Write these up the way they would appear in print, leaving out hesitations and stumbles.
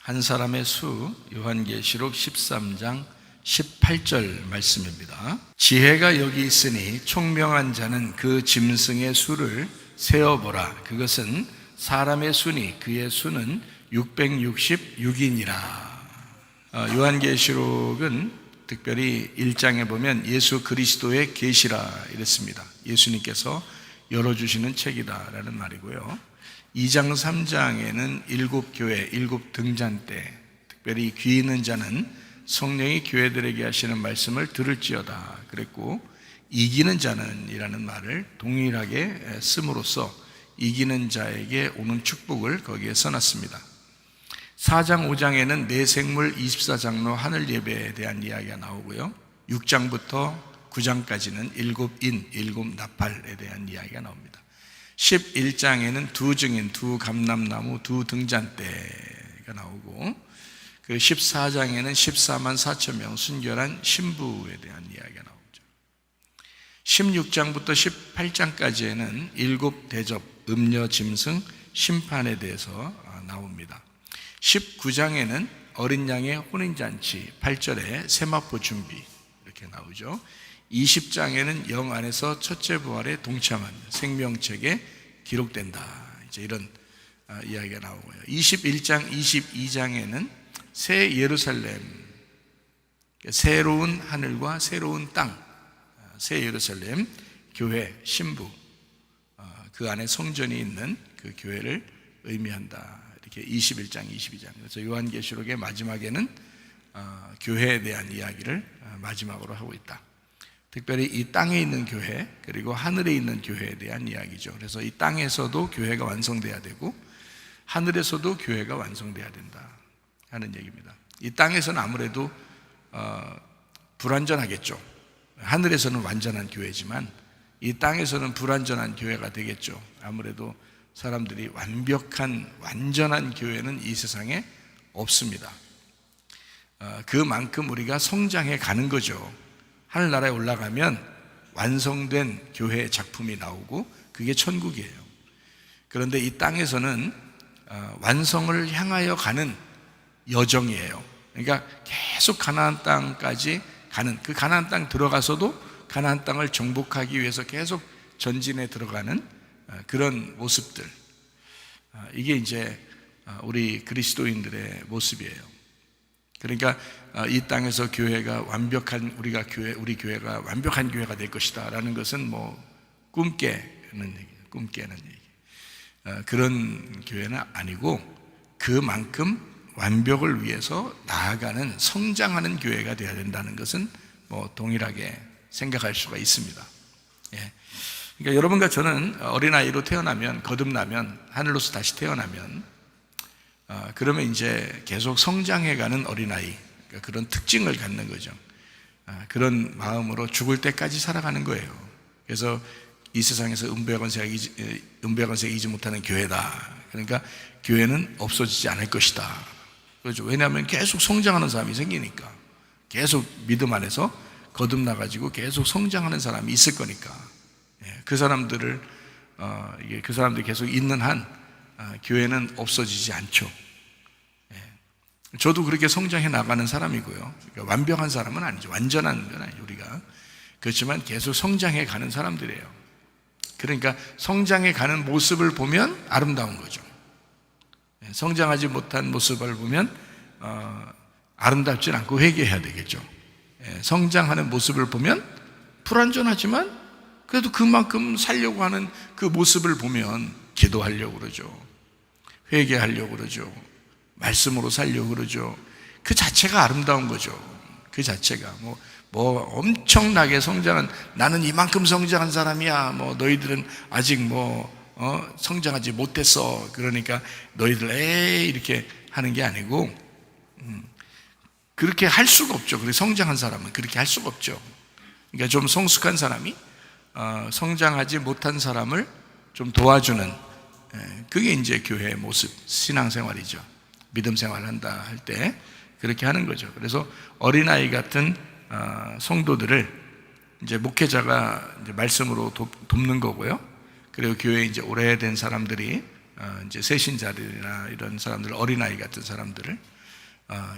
한 사람의 수, 요한계시록 13장 18절 말씀입니다. 지혜가 여기 있으니 총명한 자는 그 짐승의 수를 세어보라. 그것은 사람의 수니 그의 수는 666이니라. 요한계시록은 특별히 1장에 보면 예수 그리스도의 계시라 이랬습니다. 예수님께서 열어주시는 책이다 라는 말이고요. 2장 3장에는 7교회, 7등잔 때 특별히 귀 있는 자는 성령이 교회들에게 하시는 말씀을 들을지어다 그랬고, 이기는 자는 이라는 말을 동일하게 씀으로써 이기는 자에게 오는 축복을 거기에 써놨습니다. 4장 5장에는 내 생물 24장로 하늘 예배에 대한 이야기가 나오고요. 6장부터 9장까지는 7인, 7나팔에 대한 이야기가 나옵니다. 11장에는 두 증인, 두 감람나무, 두 등잔대가 나오고, 그 14장에는 14만 4천 명 순결한 신부에 대한 이야기가 나오죠. 16장부터 18장까지에는 7대접, 음녀, 짐승, 심판에 대해서 나옵니다. 19장에는 어린 양의 혼인잔치, 8절에 세마포 준비 이렇게 나오죠. 20장에는 영 안에서 첫째 부활에 동참한 생명책에 기록된다. 이제 이런 이야기가 나오고요. 21장, 22장에는 새 예루살렘, 새로운 하늘과 새로운 땅, 새 예루살렘, 교회, 신부, 그 안에 성전이 있는 그 교회를 의미한다. 이렇게 21장, 22장. 그래서 요한계시록의 마지막에는 교회에 대한 이야기를 마지막으로 하고 있다. 특별히 이 땅에 있는 교회 그리고 하늘에 있는 교회에 대한 이야기죠. 그래서 이 땅에서도 교회가 완성돼야 되고 하늘에서도 교회가 완성돼야 된다 하는 얘기입니다. 이 땅에서는 아무래도 불완전하겠죠. 하늘에서는 완전한 교회지만 이 땅에서는 불완전한 교회가 되겠죠. 아무래도 사람들이 완전한 교회는 이 세상에 없습니다. 그만큼 우리가 성장해 가는 거죠. 하늘나라에 올라가면 완성된 교회의 작품이 나오고 그게 천국이에요. 그런데 이 땅에서는 완성을 향하여 가는 여정이에요. 그러니까 계속 가나안 땅까지 가는, 그 가나안 땅 들어가서도 가나안 땅을 정복하기 위해서 계속 전진해 들어가는 그런 모습들, 이게 이제 우리 그리스도인들의 모습이에요. 그러니까 이 땅에서 교회가 완벽한 우리 교회가 완벽한 교회가 될 것이다라는 것은 뭐 꿈깨는 얘기. 그런 교회는 아니고 그만큼 완벽을 위해서 나아가는 성장하는 교회가 되어야 된다는 것은 뭐 동일하게 생각할 수가 있습니다. 예. 그러니까 여러분과 저는 어린아이로 태어나면, 거듭나면, 하늘로서 다시 태어나면 그러면 이제 계속 성장해가는 어린아이, 그러니까 그런 특징을 갖는 거죠. 그런 마음으로 죽을 때까지 살아가는 거예요. 그래서 이 세상에서 은배건색 이지 못하는 교회다. 그러니까 교회는 없어지지 않을 것이다. 그렇죠. 왜냐하면 계속 성장하는 사람이 생기니까, 계속 믿음 안에서 거듭나가지고 계속 성장하는 사람이 있을 거니까, 그 사람들이 계속 있는 한 교회는 없어지지 않죠. 저도 그렇게 성장해 나가는 사람이고요. 그러니까 완벽한 사람은 아니죠. 완전한 건 아니죠, 우리가. 그렇지만 계속 성장해 가는 사람들이에요. 그러니까 성장해 가는 모습을 보면 아름다운 거죠. 성장하지 못한 모습을 보면 아름답진 않고 회개해야 되겠죠. 성장하는 모습을 보면 불완전하지만 그래도 그만큼 살려고 하는 그 모습을 보면 기도하려고 그러죠. 회개하려고 그러죠. 말씀으로 살려고 그러죠. 그 자체가 아름다운 거죠. 그 자체가 뭐 엄청나게 성장한, 나는 이만큼 성장한 사람이야, 뭐 너희들은 아직 성장하지 못했어, 그러니까 너희들 이렇게 하는 게 아니고, 그렇게 할 수가 없죠. 그렇게 성장한 사람은 그렇게 할 수가 없죠. 그러니까 좀 성숙한 사람이 성장하지 못한 사람을 좀 도와주는, 그게 이제 교회의 모습, 신앙생활이죠. 믿음 생활한다 할 때 그렇게 하는 거죠. 그래서 어린아이 같은 성도들을 이제 목회자가 이제 말씀으로 돕는 거고요. 그리고 교회에 이제 오래된 사람들이 이제 세신자들이나 이런 사람들, 어린아이 같은 사람들을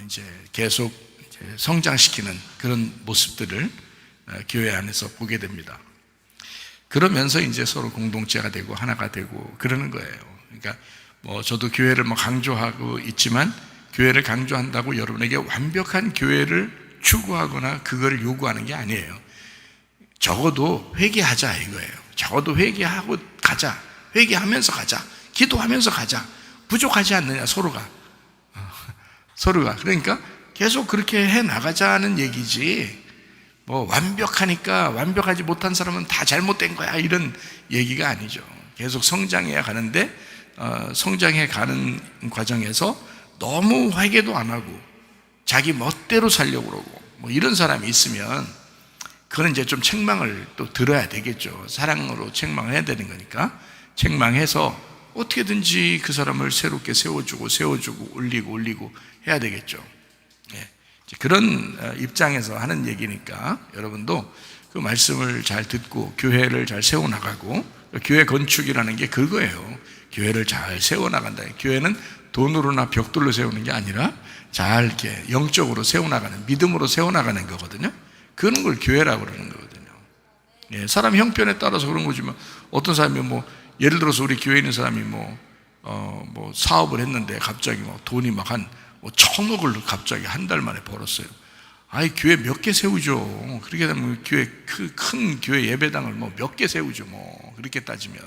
이제 계속 이제 성장시키는 그런 모습들을 교회 안에서 보게 됩니다. 그러면서 이제 서로 공동체가 되고 하나가 되고 그러는 거예요. 그러니까 뭐 저도 교회를 뭐 강조하고 있지만 교회를 강조한다고 여러분에게 완벽한 교회를 추구하거나 그거를 요구하는 게 아니에요. 적어도 회개하자 이거예요. 적어도 회개하고 가자. 회개하면서 가자. 기도하면서 가자. 부족하지 않느냐 서로가. 그러니까 계속 그렇게 해 나가자는 얘기지, 뭐 완벽하니까 완벽하지 못한 사람은 다 잘못된 거야 이런 얘기가 아니죠. 계속 성장해야 가는데 성장해 가는 과정에서 너무 회개도 안 하고 자기 멋대로 살려고 그러고 뭐 이런 사람이 있으면 그건 이제 좀 책망을 또 들어야 되겠죠. 사랑으로 책망해야 되는 거니까 책망해서 어떻게든지 그 사람을 새롭게 세워주고 올리고 해야 되겠죠. 그런 입장에서 하는 얘기니까 여러분도 그 말씀을 잘 듣고 교회를 잘 세워나가고, 교회 건축이라는 게 그거예요. 교회를 잘 세워나간다. 교회는 돈으로나 벽돌로 세우는 게 아니라 잘 이렇게 영적으로 세워나가는, 믿음으로 세워나가는 거거든요. 그런 걸 교회라고 그러는 거거든요. 사람 형편에 따라서 그런 거지만 어떤 사람이 뭐 예를 들어서 우리 교회에 있는 사람이 뭐 사업을 했는데 갑자기 막 돈이 막 한 1,000억을 갑자기 한 달 만에 벌었어요. 아이 교회 몇 개 세우죠. 그렇게 되면 교회 큰 교회 예배당을 뭐 몇 개 세우죠. 뭐 그렇게 따지면.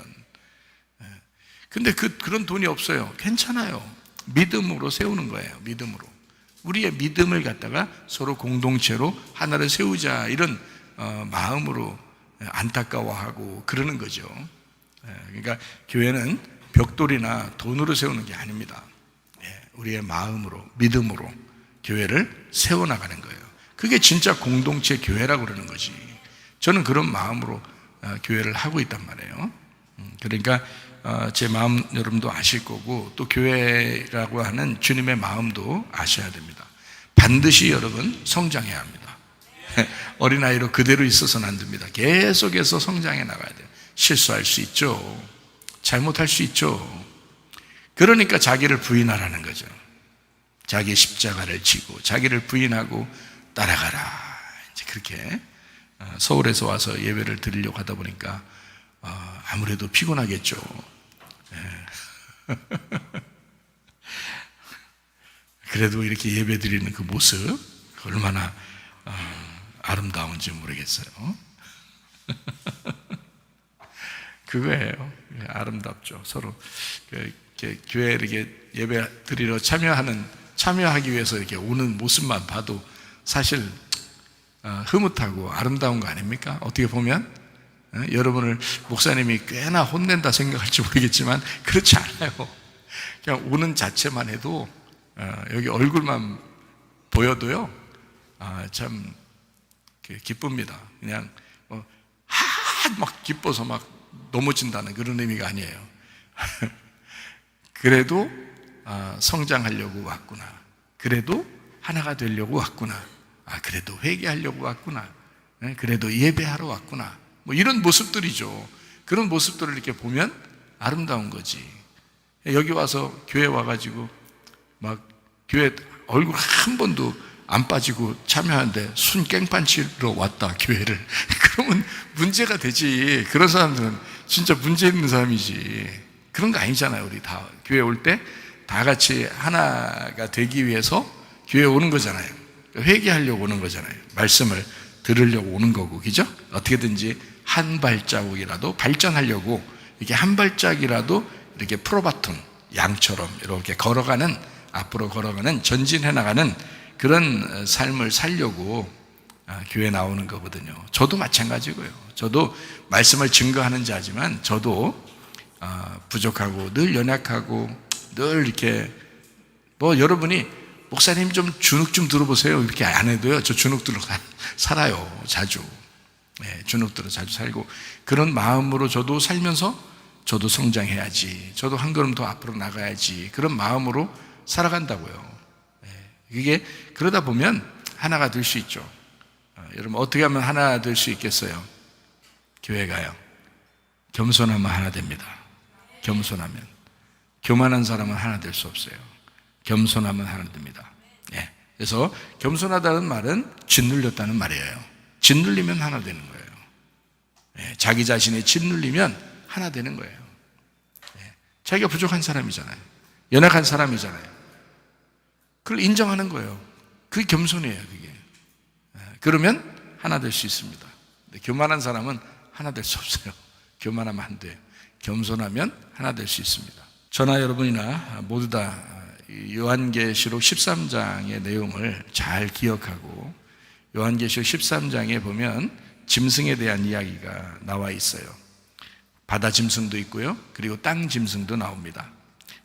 근데 그런 돈이 없어요. 괜찮아요. 믿음으로 세우는 거예요. 믿음으로. 우리의 믿음을 갖다가 서로 공동체로 하나를 세우자 이런 마음으로 안타까워하고 그러는 거죠. 그러니까 교회는 벽돌이나 돈으로 세우는 게 아닙니다. 우리의 마음으로, 믿음으로 교회를 세워나가는 거예요. 그게 진짜 공동체 교회라고 그러는 거지. 저는 그런 마음으로 교회를 하고 있단 말이에요. 그러니까 제 마음 여러분도 아실 거고 또 교회라고 하는 주님의 마음도 아셔야 됩니다. 반드시 여러분 성장해야 합니다. 어린아이로 그대로 있어서는 안 됩니다. 계속해서 성장해 나가야 돼요. 실수할 수 있죠. 잘못할 수 있죠. 그러니까 자기를 부인하라는 거죠. 자기의 십자가를 지고 자기를 부인하고 따라가라. 이제 그렇게 서울에서 와서 예배를 드리려고 하다 보니까 아무래도 피곤하겠죠. 그래도 이렇게 예배 드리는 그 모습 얼마나 아름다운지 모르겠어요. 그거예요. 아름답죠. 서로 이렇게 교회에 이렇게 예배 드리러 참여하기 위해서 이렇게 오는 모습만 봐도 사실 흐뭇하고 아름다운 거 아닙니까? 어떻게 보면 여러분을 목사님이 꽤나 혼낸다 생각할지 모르겠지만 그렇지 않아요. 그냥 오는 자체만 해도 여기 얼굴만 보여도요 참 기쁩니다. 그냥 막 기뻐서 막 넘어진다는 그런 의미가 아니에요. 그래도 성장하려고 왔구나. 그래도 하나가 되려고 왔구나. 그래도 회개하려고 왔구나. 그래도 예배하러 왔구나. 뭐 이런 모습들이죠. 그런 모습들을 이렇게 보면 아름다운 거지. 여기 와서 교회 와가지고 막 교회 얼굴 한 번도 안 빠지고 참여하는데 순 깽판치러 왔다 교회를. 그러면 문제가 되지. 그런 사람들은 진짜 문제 있는 사람이지. 그런 거 아니잖아요. 우리 다 교회 올 때 다 같이 하나가 되기 위해서 교회 오는 거잖아요. 회개하려고 오는 거잖아요. 말씀을 들으려고 오는 거고, 그죠? 어떻게든지 한 발자국이라도 발전하려고 이렇게 한 발짝이라도 이렇게 프로바톤 양처럼 이렇게 걸어가는, 앞으로 걸어가는, 전진해 나가는 그런 삶을 살려고 교회 나오는 거거든요. 저도 마찬가지고요. 저도 말씀을 증거하는 자지만 저도 부족하고 늘 연약하고 늘 이렇게 뭐 여러분이 목사님 좀 주눅 좀 들어보세요 이렇게 안 해도요 저 주눅 들어 살아요. 자주. 주눅 들어 자주 살고 그런 마음으로 저도 살면서 저도 성장해야지, 저도 한 걸음 더 앞으로 나가야지, 그런 마음으로 살아간다고요. 이게 그러다 보면 하나가 될 수 있죠. 여러분 어떻게 하면 하나 될 수 있겠어요? 교회가요 겸손하면 하나 됩니다. 겸손하면. 교만한 사람은 하나 될 수 없어요. 겸손하면 하나 됩니다. 그래서 겸손하다는 말은 짓눌렸다는 말이에요. 짓눌리면 하나 되는 거예요. 자기 자신이 짓눌리면 하나 되는 거예요. 자기가 부족한 사람이잖아요. 연약한 사람이잖아요. 그걸 인정하는 거예요. 그게 겸손이에요. 그게. 그러면 하나 될 수 있습니다. 교만한 사람은 하나 될 수 없어요. 교만하면 안 돼요. 겸손하면 하나 될 수 있습니다. 저나 여러분이나 모두 다 요한계시록 13장의 내용을 잘 기억하고, 요한계시록 13장에 보면 짐승에 대한 이야기가 나와 있어요. 바다 짐승도 있고요, 그리고 땅 짐승도 나옵니다.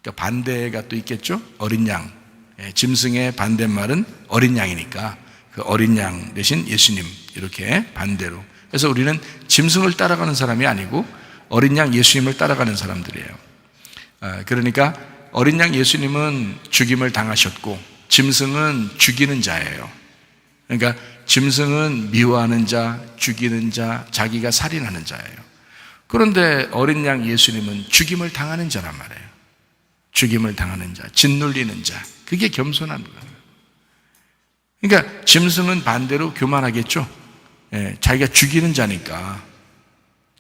그러니까 반대가 또 있겠죠. 어린 양, 짐승의 반대말은 어린 양이니까 그 어린 양 대신 예수님, 이렇게 반대로. 그래서 우리는 짐승을 따라가는 사람이 아니고 어린 양 예수님을 따라가는 사람들이에요. 그러니까 어린 양 예수님은 죽임을 당하셨고 짐승은 죽이는 자예요. 그러니까 짐승은 미워하는 자, 죽이는 자, 자기가 살인하는 자예요. 그런데 어린 양 예수님은 죽임을 당하는 자란 말이에요. 죽임을 당하는 자, 짓눌리는 자. 그게 겸손한 거예요. 그러니까 짐승은 반대로 교만하겠죠. 자기가 죽이는 자니까,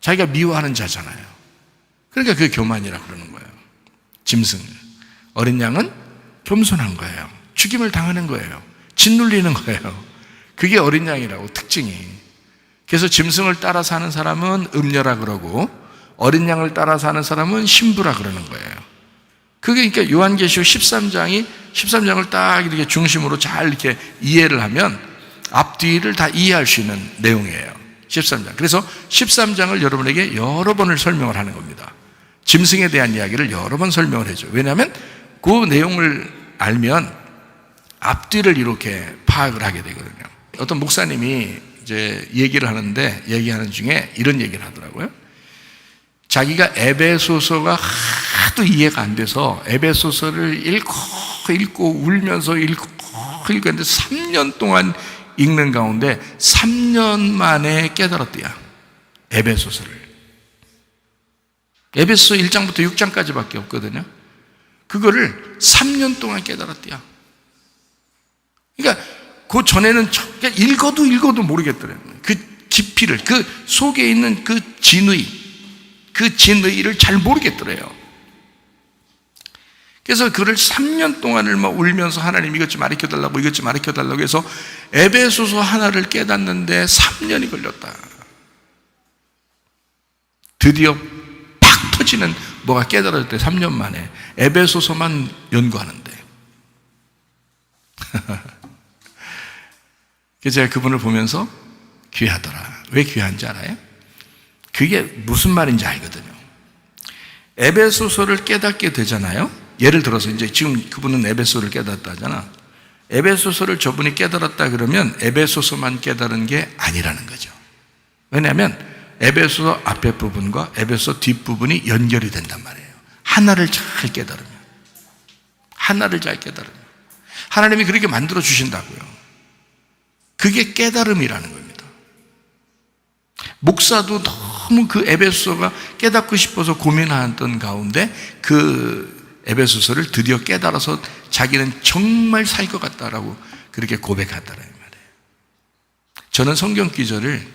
자기가 미워하는 자잖아요. 그러니까 그게 교만이라고 그러는 거예요. 짐승. 어린 양은 겸손한 거예요. 죽임을 당하는 거예요. 짓눌리는 거예요. 그게 어린 양이라고, 특징이. 그래서 짐승을 따라 사는 사람은 음녀라 그러고 어린 양을 따라 사는 사람은 신부라 그러는 거예요. 그게 그러니까 요한계시록 13장을 딱 이렇게 중심으로 잘 이렇게 이해를 하면 앞뒤를 다 이해할 수 있는 내용이에요. 13장. 그래서 13장을 여러분에게 여러 번을 설명을 하는 겁니다. 짐승에 대한 이야기를 여러 번 설명을 해줘. 왜냐하면 그 내용을 알면 앞뒤를 이렇게 파악을 하게 되거든요. 어떤 목사님이 이제 얘기하는 중에 이런 얘기를 하더라고요. 자기가 에베소서가 하도 이해가 안 돼서 에베소서를 읽고 울면서 읽고 했는데 3년 동안 읽는 가운데 3년 만에 깨달았대요. 에베소서를. 에베소서 1장부터 6장까지밖에 없거든요. 그거를 3년 동안 깨달았대요. 그러니까 그 전에는 읽어도 모르겠더래요. 그 깊이를, 그 속에 있는 그 진의를 잘 모르겠더래요. 그래서 그를 3년 동안을 막 울면서 하나님 이것 좀 가르쳐달라고 해서 에베소서 하나를 깨닫는데 3년이 걸렸다. 드디어 팍 터지는 뭐가 깨달을 때 3년 만에 에베소서만 연구하는데. 그래서 제가 그분을 보면서 귀하더라. 왜 귀한지 알아요? 그게 무슨 말인지 알거든요. 에베소서를 깨닫게 되잖아요. 예를 들어서 이제 지금 그분은 에베소를 깨닫다 하잖아. 에베소서를 저분이 깨달았다 그러면 에베소서만 깨달은 게 아니라는 거죠. 왜냐하면 에베소서 앞에 부분과 에베소서 뒷부분이 연결이 된단 말이에요. 하나를 잘 깨달으면. 하나님이 그렇게 만들어 주신다고요. 그게 깨달음이라는 겁니다. 목사도 너무 그 에베소서가 깨닫고 싶어서 고민하던 가운데 그 에베소서를 드디어 깨달아서 자기는 정말 살 것 같다라고 그렇게 고백하더라는 말이에요. 저는 성경 기절을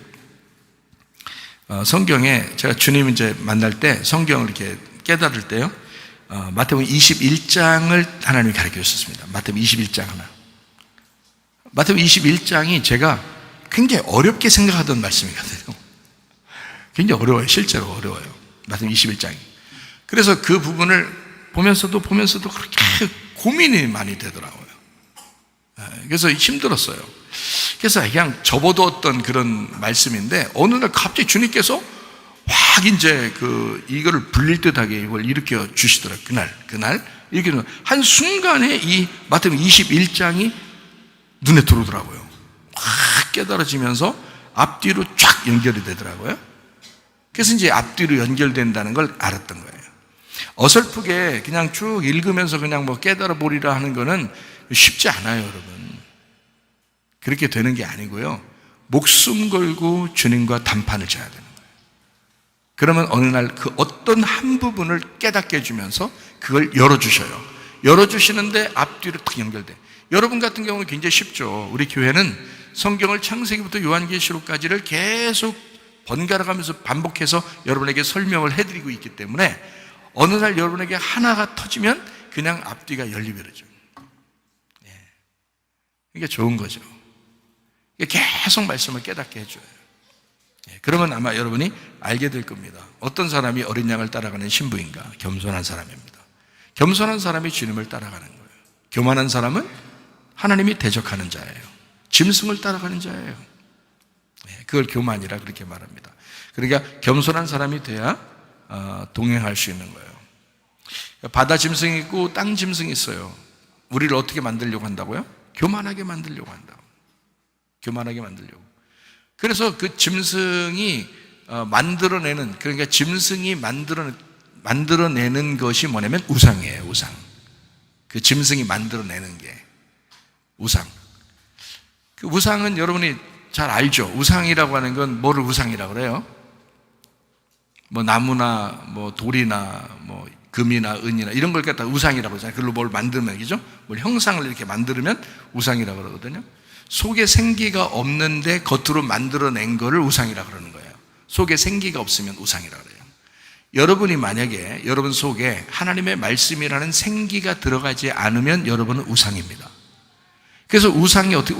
성경에 제가 주님 이제 만날 때 성경을 이렇게 깨달을 때요, 마태복음 21장을 하나님이 가르쳐 주셨습니다. 마태복음 21장 하나. 마태복음 21장이 제가 굉장히 어렵게 생각하던 말씀이거든요. 굉장히 어려워요. 실제로 어려워요. 마태복음 21장이. 그래서 그 부분을 보면서도 그렇게 고민이 많이 되더라고요. 그래서 힘들었어요. 그래서 그냥 접어두었던 그런 말씀인데 어느 날 갑자기 주님께서 확 이제 이거를 불릴 듯하게 이걸 일으켜 주시더라고요. 그날 이렇게 한 순간에 이 마태복음 21장이 눈에 들어오더라고요. 확 깨달아지면서 앞뒤로 쫙 연결이 되더라고요. 그래서 이제 앞뒤로 연결된다는 걸 알았던 거예요. 어설프게 그냥 쭉 읽으면서 그냥 뭐 깨달아 보리라 하는 거는 쉽지 않아요, 여러분. 그렇게 되는 게 아니고요. 목숨 걸고 주님과 담판을 져야 되는 거예요. 그러면 어느 날 그 어떤 한 부분을 깨닫게 해주면서 그걸 열어주셔요. 열어주시는데 앞뒤로 탁 연결돼. 여러분 같은 경우는 굉장히 쉽죠. 우리 교회는 성경을 창세기부터 요한계시록까지를 계속 번갈아가면서 반복해서 여러분에게 설명을 해드리고 있기 때문에 어느 날 여러분에게 하나가 터지면 그냥 앞뒤가 열리버리죠. 이게 좋은 거죠. 계속 말씀을 깨닫게 해줘요. 그러면 아마 여러분이 알게 될 겁니다. 어떤 사람이 어린 양을 따라가는 신부인가? 겸손한 사람입니다. 겸손한 사람이 주님을 따라가는 거예요. 교만한 사람은 하나님이 대적하는 자예요. 짐승을 따라가는 자예요. 그걸 교만이라 그렇게 말합니다. 그러니까 겸손한 사람이 돼야 동행할 수 있는 거예요. 바다 짐승이 있고 땅 짐승이 있어요. 우리를 어떻게 만들려고 한다고요? 교만하게 만들려고 한다고. 교만하게 만들려고. 그래서 그 짐승이 만들어내는, 그러니까 짐승이 만들어내는 것이 뭐냐면 우상이에요. 우상. 그 짐승이 만들어내는 게 우상. 그 우상은 여러분이 잘 알죠. 우상이라고 하는 건 뭐를 우상이라고 그래요? 뭐 나무나 뭐 돌이나 뭐 금이나 은이나 이런 걸 갖다 우상이라고 그러잖아요. 그걸로 뭘 만들면, 그죠? 뭘 형상을 이렇게 만들면 우상이라고 그러거든요. 속에 생기가 없는데 겉으로 만들어낸 거를 우상이라고 그러는 거예요. 속에 생기가 없으면 우상이라고 그래요. 여러분이 만약에 여러분 속에 하나님의 말씀이라는 생기가 들어가지 않으면 여러분은 우상입니다. 그래서 우상이 어떻게,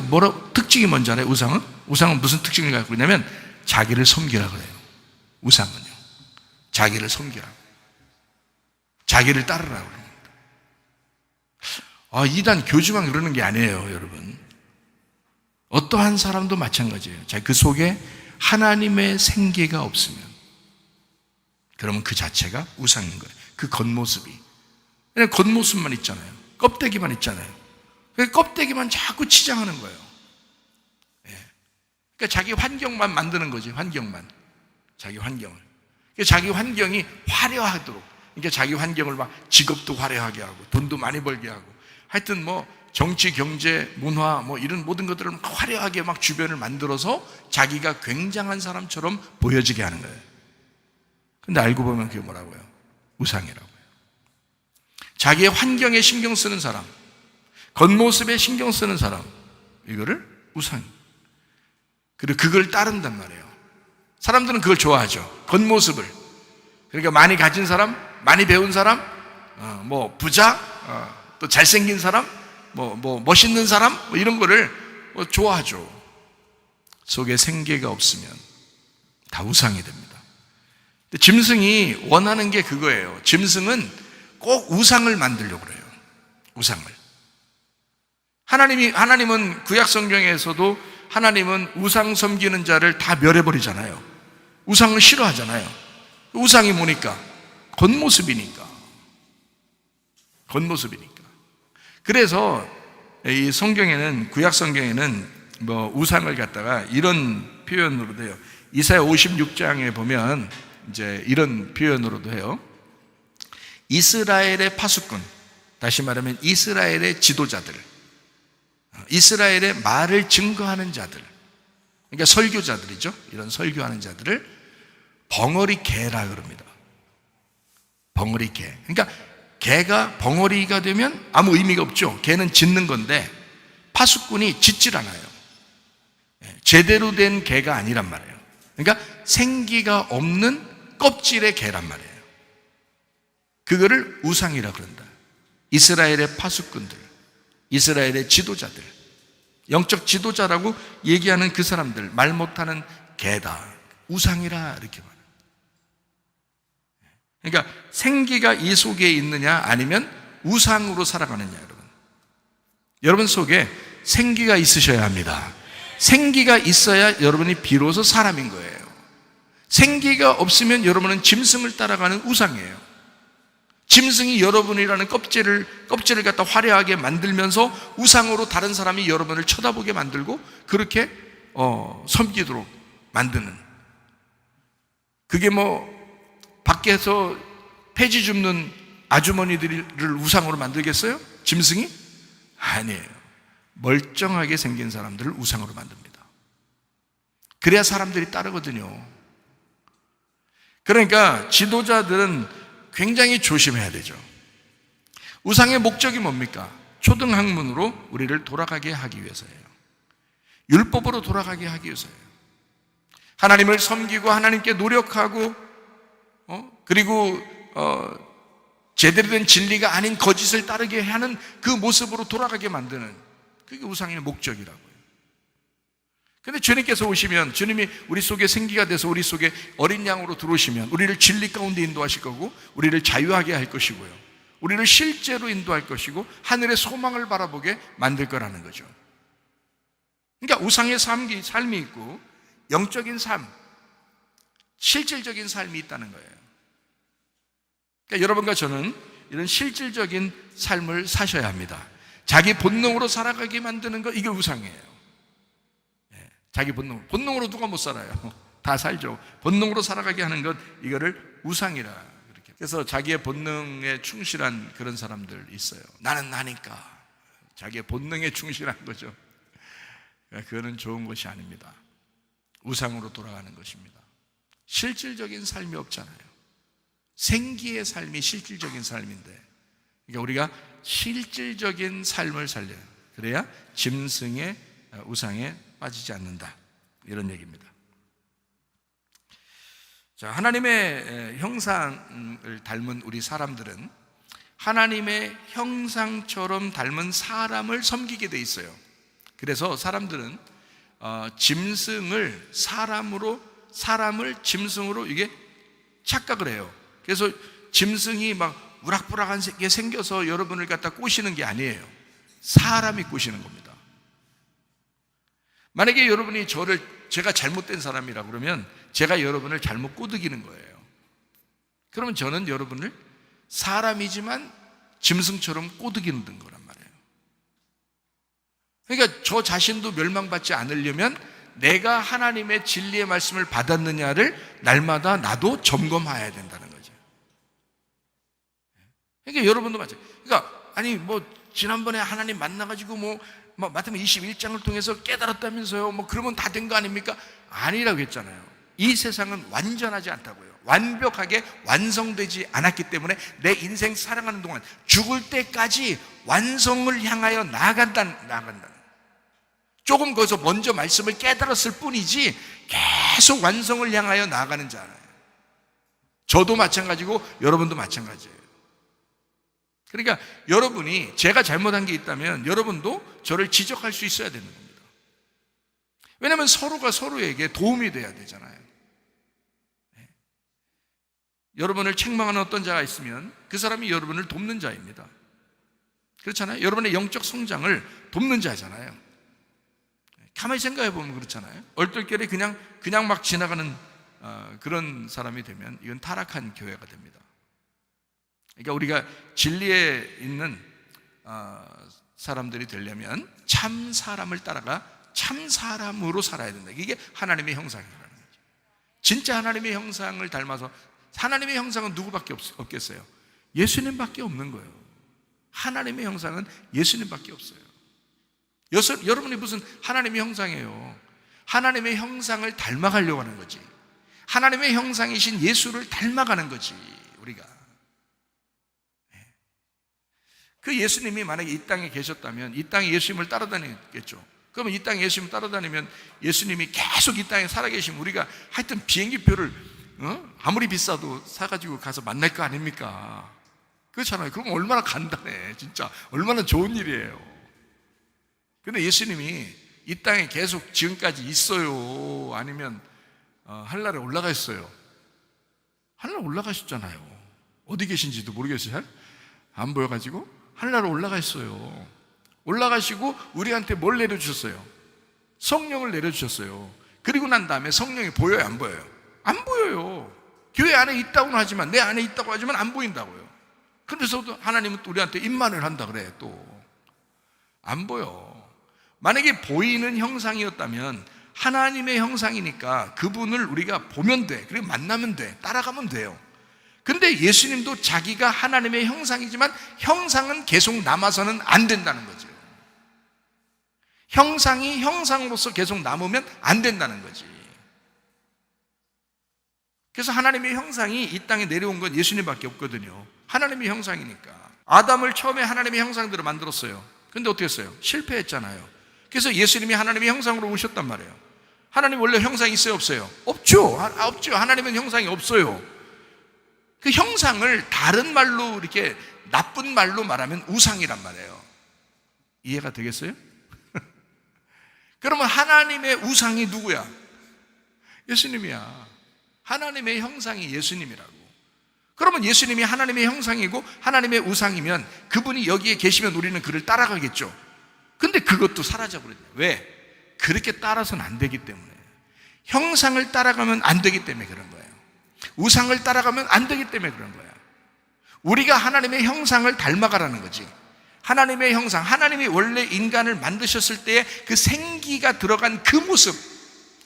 특징이 뭔지 알아요? 우상은 무슨 특징을 갖고 있냐면 자기를 섬기라고 그래요. 우상은요. 자기를 섬기라고. 자기를 따르라고 합니다. 이단 교주만 그러는 게 아니에요, 여러분. 어떠한 사람도 마찬가지예요. 그 속에 하나님의 생기가 없으면, 그러면 그 자체가 우상인 거예요. 그 겉모습이. 그냥 겉모습만 있잖아요. 껍데기만 있잖아요. 껍데기만 자꾸 치장하는 거예요. 그러니까 자기 환경만 만드는 거지, 환경만. 자기 환경을. 자기 환경이 화려하도록. 그러니까 자기 환경을 막 직업도 화려하게 하고 돈도 많이 벌게 하고 하여튼 뭐 정치, 경제, 문화 뭐 이런 모든 것들을 막 화려하게 막 주변을 만들어서 자기가 굉장한 사람처럼 보여지게 하는 거예요. 근데 알고 보면 그게 뭐라고요? 우상이라고요. 자기의 환경에 신경 쓰는 사람, 겉모습에 신경 쓰는 사람, 이거를 우상. 그리고 그걸 따른단 말이에요. 사람들은 그걸 좋아하죠. 겉모습을. 그러니까 많이 가진 사람, 많이 배운 사람, 뭐 부자, 또 잘생긴 사람, 뭐 멋있는 사람, 뭐 이런 거를 좋아하죠. 속에 생기가 없으면 다 우상이 됩니다. 근데 짐승이 원하는 게 그거예요. 짐승은 꼭 우상을 만들려고 그래요. 우상을. 하나님은 구약 성경에서도 하나님은 우상 섬기는 자를 다 멸해버리잖아요. 우상을 싫어하잖아요. 우상이 뭐니까? 겉모습이니까. 겉모습이니까. 그래서 이 성경에는, 구약 성경에는 뭐 우상을 갖다가 이런 표현으로도 해요. 이사야 56장에 보면 이제 이런 표현으로도 해요. 이스라엘의 파수꾼, 다시 말하면 이스라엘의 지도자들, 이스라엘의 말을 증거하는 자들, 그러니까 설교자들이죠. 이런 설교하는 자들을 벙어리 개라 그럽니다. 벙어리 개. 그러니까 개가 벙어리가 되면 아무 의미가 없죠. 개는 짖는 건데 파수꾼이 짖질 않아요. 제대로 된 개가 아니란 말이에요. 그러니까 생기가 없는 껍질의 개란 말이에요. 그거를 우상이라 그런다. 이스라엘의 파수꾼들, 이스라엘의 지도자들, 영적 지도자라고 얘기하는 그 사람들, 말 못하는 개다, 우상이라 이렇게 말해요. 그러니까 생기가 이 속에 있느냐 아니면 우상으로 살아가느냐. 여러분 속에 생기가 있으셔야 합니다. 생기가 있어야 여러분이 비로소 사람인 거예요. 생기가 없으면 여러분은 짐승을 따라가는 우상이에요. 짐승이 여러분이라는 껍질을 갖다 화려하게 만들면서 우상으로 다른 사람이 여러분을 쳐다보게 만들고 그렇게 섬기도록 만드는, 그게 뭐 밖에서 폐지 줍는 아주머니들을 우상으로 만들겠어요? 짐승이? 아니에요. 멀쩡하게 생긴 사람들을 우상으로 만듭니다. 그래야 사람들이 따르거든요. 그러니까 지도자들은 굉장히 조심해야 되죠. 우상의 목적이 뭡니까? 초등학문으로 우리를 돌아가게 하기 위해서예요. 율법으로 돌아가게 하기 위해서예요. 하나님을 섬기고 하나님께 노력하고 그리고 제대로 된 진리가 아닌 거짓을 따르게 하는 그 모습으로 돌아가게 만드는, 그게 우상의 목적이라고요. 근데 주님께서 오시면, 주님이 우리 속에 생기가 돼서 우리 속에 어린 양으로 들어오시면 우리를 진리 가운데 인도하실 거고, 우리를 자유하게 할 것이고요, 우리를 실제로 인도할 것이고, 하늘의 소망을 바라보게 만들 거라는 거죠. 그러니까 우상의 삶이 있고 영적인 삶, 실질적인 삶이 있다는 거예요. 그러니까 여러분과 저는 이런 실질적인 삶을 사셔야 합니다. 자기 본능으로 살아가게 만드는 거, 이게 우상이에요. 자기 본능으로 누가 못 살아요? 다 살죠. 본능으로 살아가게 하는 것, 이거를 우상이라 그렇게. 그래서 자기의 본능에 충실한 그런 사람들 있어요. 나는 나니까. 자기의 본능에 충실한 거죠. 그거는 좋은 것이 아닙니다. 우상으로 돌아가는 것입니다. 실질적인 삶이 없잖아요. 생기의 삶이 실질적인 삶인데, 그러니까 우리가 실질적인 삶을 살려요. 그래야 짐승의 우상에 빠지지 않는다, 이런 얘기입니다. 자, 하나님의 형상을 닮은 우리 사람들은 하나님의 형상처럼 닮은 사람을 섬기게 돼 있어요. 그래서 사람들은 짐승을 사람을 짐승으로 이게 착각을 해요. 그래서 짐승이 막 우락부락하게 생겨서 여러분을 갖다 꼬시는 게 아니에요. 사람이 꼬시는 겁니다. 만약에 여러분이 제가 잘못된 사람이라 그러면 제가 여러분을 잘못 꼬드기는 거예요. 그러면 저는 여러분을 사람이지만 짐승처럼 꼬드기는 거란 말이에요. 그러니까 저 자신도 멸망받지 않으려면 내가 하나님의 진리의 말씀을 받았느냐를 날마다 나도 점검해야 된다는 거죠. 그러니까 여러분도 마찬가지예요. 그러니까 지난번에 하나님 만나가지고 마태복음 21장을 통해서 깨달았다면서요. 그러면 다 된 거 아닙니까? 아니라고 했잖아요. 이 세상은 완전하지 않다고요. 완벽하게 완성되지 않았기 때문에 내 인생 살아가는 동안 죽을 때까지 완성을 향하여 나아간다. 조금 거기서 먼저 말씀을 깨달았을 뿐이지 계속 완성을 향하여 나아가는 자잖아요. 저도 마찬가지고 여러분도 마찬가지예요. 그러니까 여러분이, 제가 잘못한 게 있다면 여러분도 저를 지적할 수 있어야 되는 겁니다. 왜냐하면 서로가 서로에게 도움이 돼야 되잖아요. 여러분을 책망하는 어떤 자가 있으면 그 사람이 여러분을 돕는 자입니다. 그렇잖아요. 여러분의 영적 성장을 돕는 자잖아요. 가만히 생각해 보면 그렇잖아요. 얼떨결에 그냥 막 지나가는 그런 사람이 되면 이건 타락한 교회가 됩니다. 그러니까 우리가 진리에 있는 사람들이 되려면 참 사람을 따라가 참 사람으로 살아야 된다. 이게 하나님의 형상이라는 거죠. 진짜 하나님의 형상을 닮아서, 하나님의 형상은 누구밖에 없겠어요? 예수님밖에 없는 거예요. 하나님의 형상은 예수님밖에 없어요. 여러분이 무슨 하나님의 형상이에요? 하나님의 형상을 닮아가려고 하는 거지. 하나님의 형상이신 예수를 닮아가는 거지, 우리가. 그 예수님이 만약에 이 땅에 계셨다면 이 땅에 예수님을 따라다녔겠죠. 그러면 이 땅에 예수님을 따라다니면 예수님이 계속 이 땅에 살아계시면 우리가 하여튼 비행기표를 아무리 비싸도 사가지고 가서 만날 거 아닙니까? 그렇잖아요. 그럼 얼마나 간단해. 진짜 얼마나 좋은 일이에요. 근데 예수님이 이 땅에 계속 지금까지 있어요? 아니면 하늘나라에 올라가셨어요? 하늘나라 올라가셨잖아요. 어디 계신지도 모르겠어요. 안 보여가지고 하늘나라 올라가셨어요. 올라가시고 우리한테 뭘 내려주셨어요? 성령을 내려주셨어요. 그리고 난 다음에 성령이 보여요, 안 보여요? 안 보여요. 교회 안에 있다고는 하지만, 내 안에 있다고 하지만 안 보인다고요. 그래서도 하나님은 또 우리한테 임만을 한다 그래. 또 안 보여. 만약에 보이는 형상이었다면 하나님의 형상이니까 그분을 우리가 보면 돼. 그리고 만나면 돼. 따라가면 돼요. 근데 예수님도 자기가 하나님의 형상이지만 형상은 계속 남아서는 안 된다는 거죠. 형상이 형상으로서 계속 남으면 안 된다는 거지. 그래서 하나님의 형상이 이 땅에 내려온 건 예수님밖에 없거든요. 하나님의 형상이니까. 아담을 처음에 하나님의 형상대로 만들었어요. 근데 어떻게 했어요? 실패했잖아요. 그래서 예수님이 하나님의 형상으로 오셨단 말이에요. 하나님 원래 형상이 있어요, 없어요? 없죠. 없죠. 하나님은 형상이 없어요. 그 형상을 다른 말로 이렇게 나쁜 말로 말하면 우상이란 말이에요. 이해가 되겠어요? 그러면 하나님의 우상이 누구야? 예수님이야. 하나님의 형상이 예수님이라고. 그러면 예수님이 하나님의 형상이고 하나님의 우상이면 그분이 여기에 계시면 우리는 그를 따라가겠죠. 근데 그것도 사라져버렸냐. 왜? 그렇게 따라서는 안 되기 때문에. 형상을 따라가면 안 되기 때문에 그런 거예요. 우상을 따라가면 안 되기 때문에 그런 거예요. 우리가 하나님의 형상을 닮아가라는 거지. 하나님의 형상, 하나님이 원래 인간을 만드셨을 때의 그 생기가 들어간 그 모습,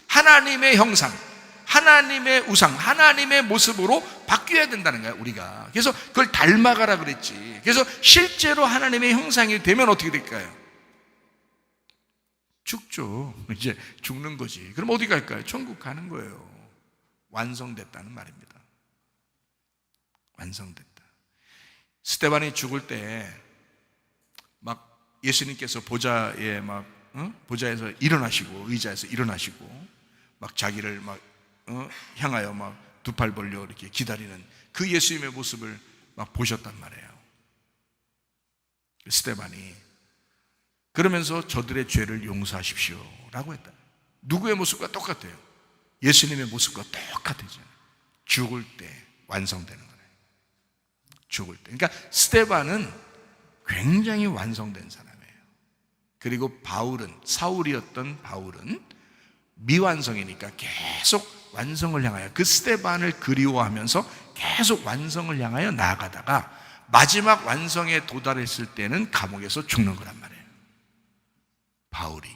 하나님의 형상, 하나님의 우상, 하나님의 모습으로 바뀌어야 된다는 거야, 우리가. 그래서 그걸 닮아가라 그랬지. 그래서 실제로 하나님의 형상이 되면 어떻게 될까요? 죽죠. 이제 죽는 거지. 그럼 어디 갈까요? 천국 가는 거예요. 완성됐다는 말입니다. 완성됐다. 스데반이 죽을 때 막 예수님께서 보좌에 보좌에서 일어나시고, 의자에서 일어나시고, 막 자기를 막 향하여 막 두 팔 벌려 이렇게 기다리는 그 예수님의 모습을 막 보셨단 말이에요. 스데반이 그러면서 저들의 죄를 용서하십시오 라고 했다. 누구의 모습과 똑같아요? 예수님의 모습과 똑같아져요. 죽을 때 완성되는 거예요. 죽을 때. 그러니까 스데반은 굉장히 완성된 사람이에요. 그리고 바울은, 사울이었던 바울은 미완성이니까 계속 완성을 향하여, 그 스데반을 그리워하면서 계속 완성을 향하여 나아가다가 마지막 완성에 도달했을 때는 감옥에서 죽는 거란 말이에요. 바울이.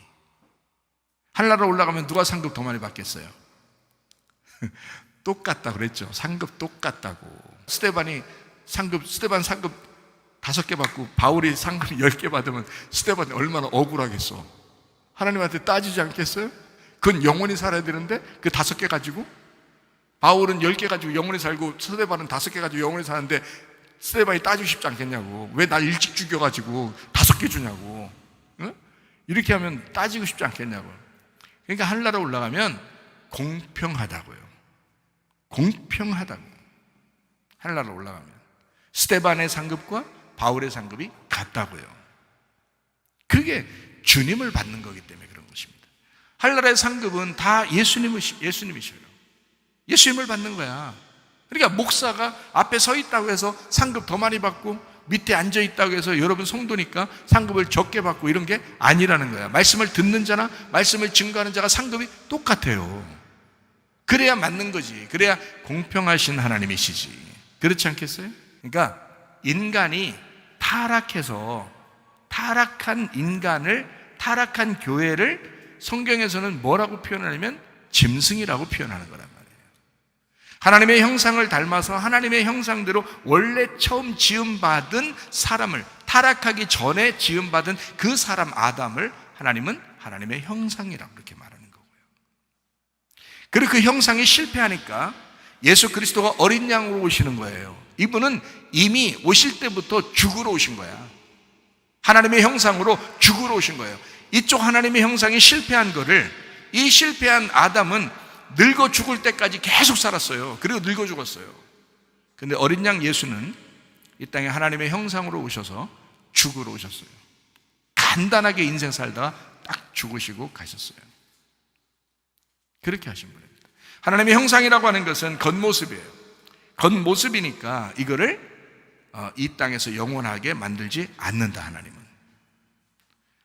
하늘나라 올라가면 누가 상급 더 많이 받겠어요? 똑같다 그랬죠. 상급 똑같다고. 스데반 상급 5개 받고 바울이 상급 10개 받으면 스데반이 얼마나 억울하겠어. 하나님한테 따지지 않겠어요? 그건 영원히 살아야 되는데 그 5개 가지고, 바울은 10개 가지고 영원히 살고 스데반은 5개 가지고 영원히 사는데 스데반이 따지고 싶지 않겠냐고. 왜 날 일찍 죽여가지고 5개 주냐고. 응? 이렇게 하면 따지고 싶지 않겠냐고. 그러니까 하늘나라 올라가면 공평하다고요. 공평하다고. 하늘나라 올라가면 스데반의 상급과 바울의 상급이 같다고요. 그게 주님을 받는 거기 때문에 그런 것입니다. 하늘나라의 상급은 다 예수님이셔요. 예수님을 받는 거야. 그러니까 목사가 앞에 서 있다고 해서 상급 더 많이 받고 밑에 앉아 있다고 해서 여러분 성도니까 상급을 적게 받고 이런 게 아니라는 거야. 말씀을 듣는 자나 말씀을 증거하는 자가 상급이 똑같아요. 그래야 맞는 거지. 그래야 공평하신 하나님이시지. 그렇지 않겠어요? 그러니까 인간이 타락해서 타락한 인간을, 타락한 교회를 성경에서는 뭐라고 표현하냐면 짐승이라고 표현하는 거란 말이에요. 하나님의 형상을 닮아서 하나님의 형상대로 원래 처음 지음받은 사람을, 타락하기 전에 지음받은 그 사람 아담을 하나님은 하나님의 형상이라고 그렇게 말하는 거고요. 그리고 그 형상이 실패하니까 예수 그리스도가 어린 양으로 오시는 거예요. 이분은 이미 오실 때부터 죽으러 오신 거야. 하나님의 형상으로 죽으러 오신 거예요. 이쪽 하나님의 형상이 실패한 거를, 이 실패한 아담은 늙어 죽을 때까지 계속 살았어요. 그리고 늙어 죽었어요. 근데 어린 양 예수는 이 땅에 하나님의 형상으로 오셔서 죽으러 오셨어요. 간단하게 인생 살다가 딱 죽으시고 가셨어요. 그렇게 하신 분입니다. 하나님의 형상이라고 하는 것은 겉모습이에요. 겉모습이니까 이거를 이 땅에서 영원하게 만들지 않는다.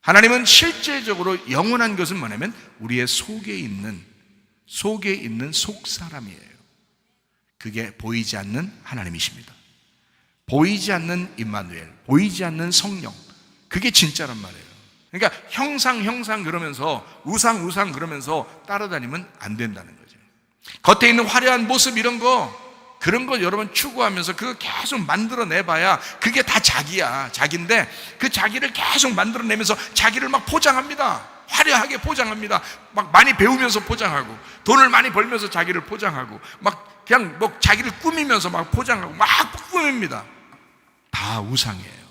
하나님은 실제적으로 영원한 것은 뭐냐면 우리의 속에 있는 속사람이에요. 그게 보이지 않는 하나님이십니다. 보이지 않는 임마누엘, 보이지 않는 성령, 그게 진짜란 말이에요. 그러니까 형상 그러면서 우상 그러면서 따라다니면 안 된다는 거죠. 겉에 있는 화려한 모습 이런 거, 그런 거 여러분 추구하면서 그거 계속 만들어내봐야 그게 다 자기인데 그 자기를 계속 만들어내면서 자기를 막 포장합니다. 화려하게 포장합니다. 막 많이 배우면서 포장하고, 돈을 많이 벌면서 자기를 포장하고, 막 그냥 뭐 자기를 꾸미면서 막 포장하고 막 꾸밉니다. 다 우상이에요.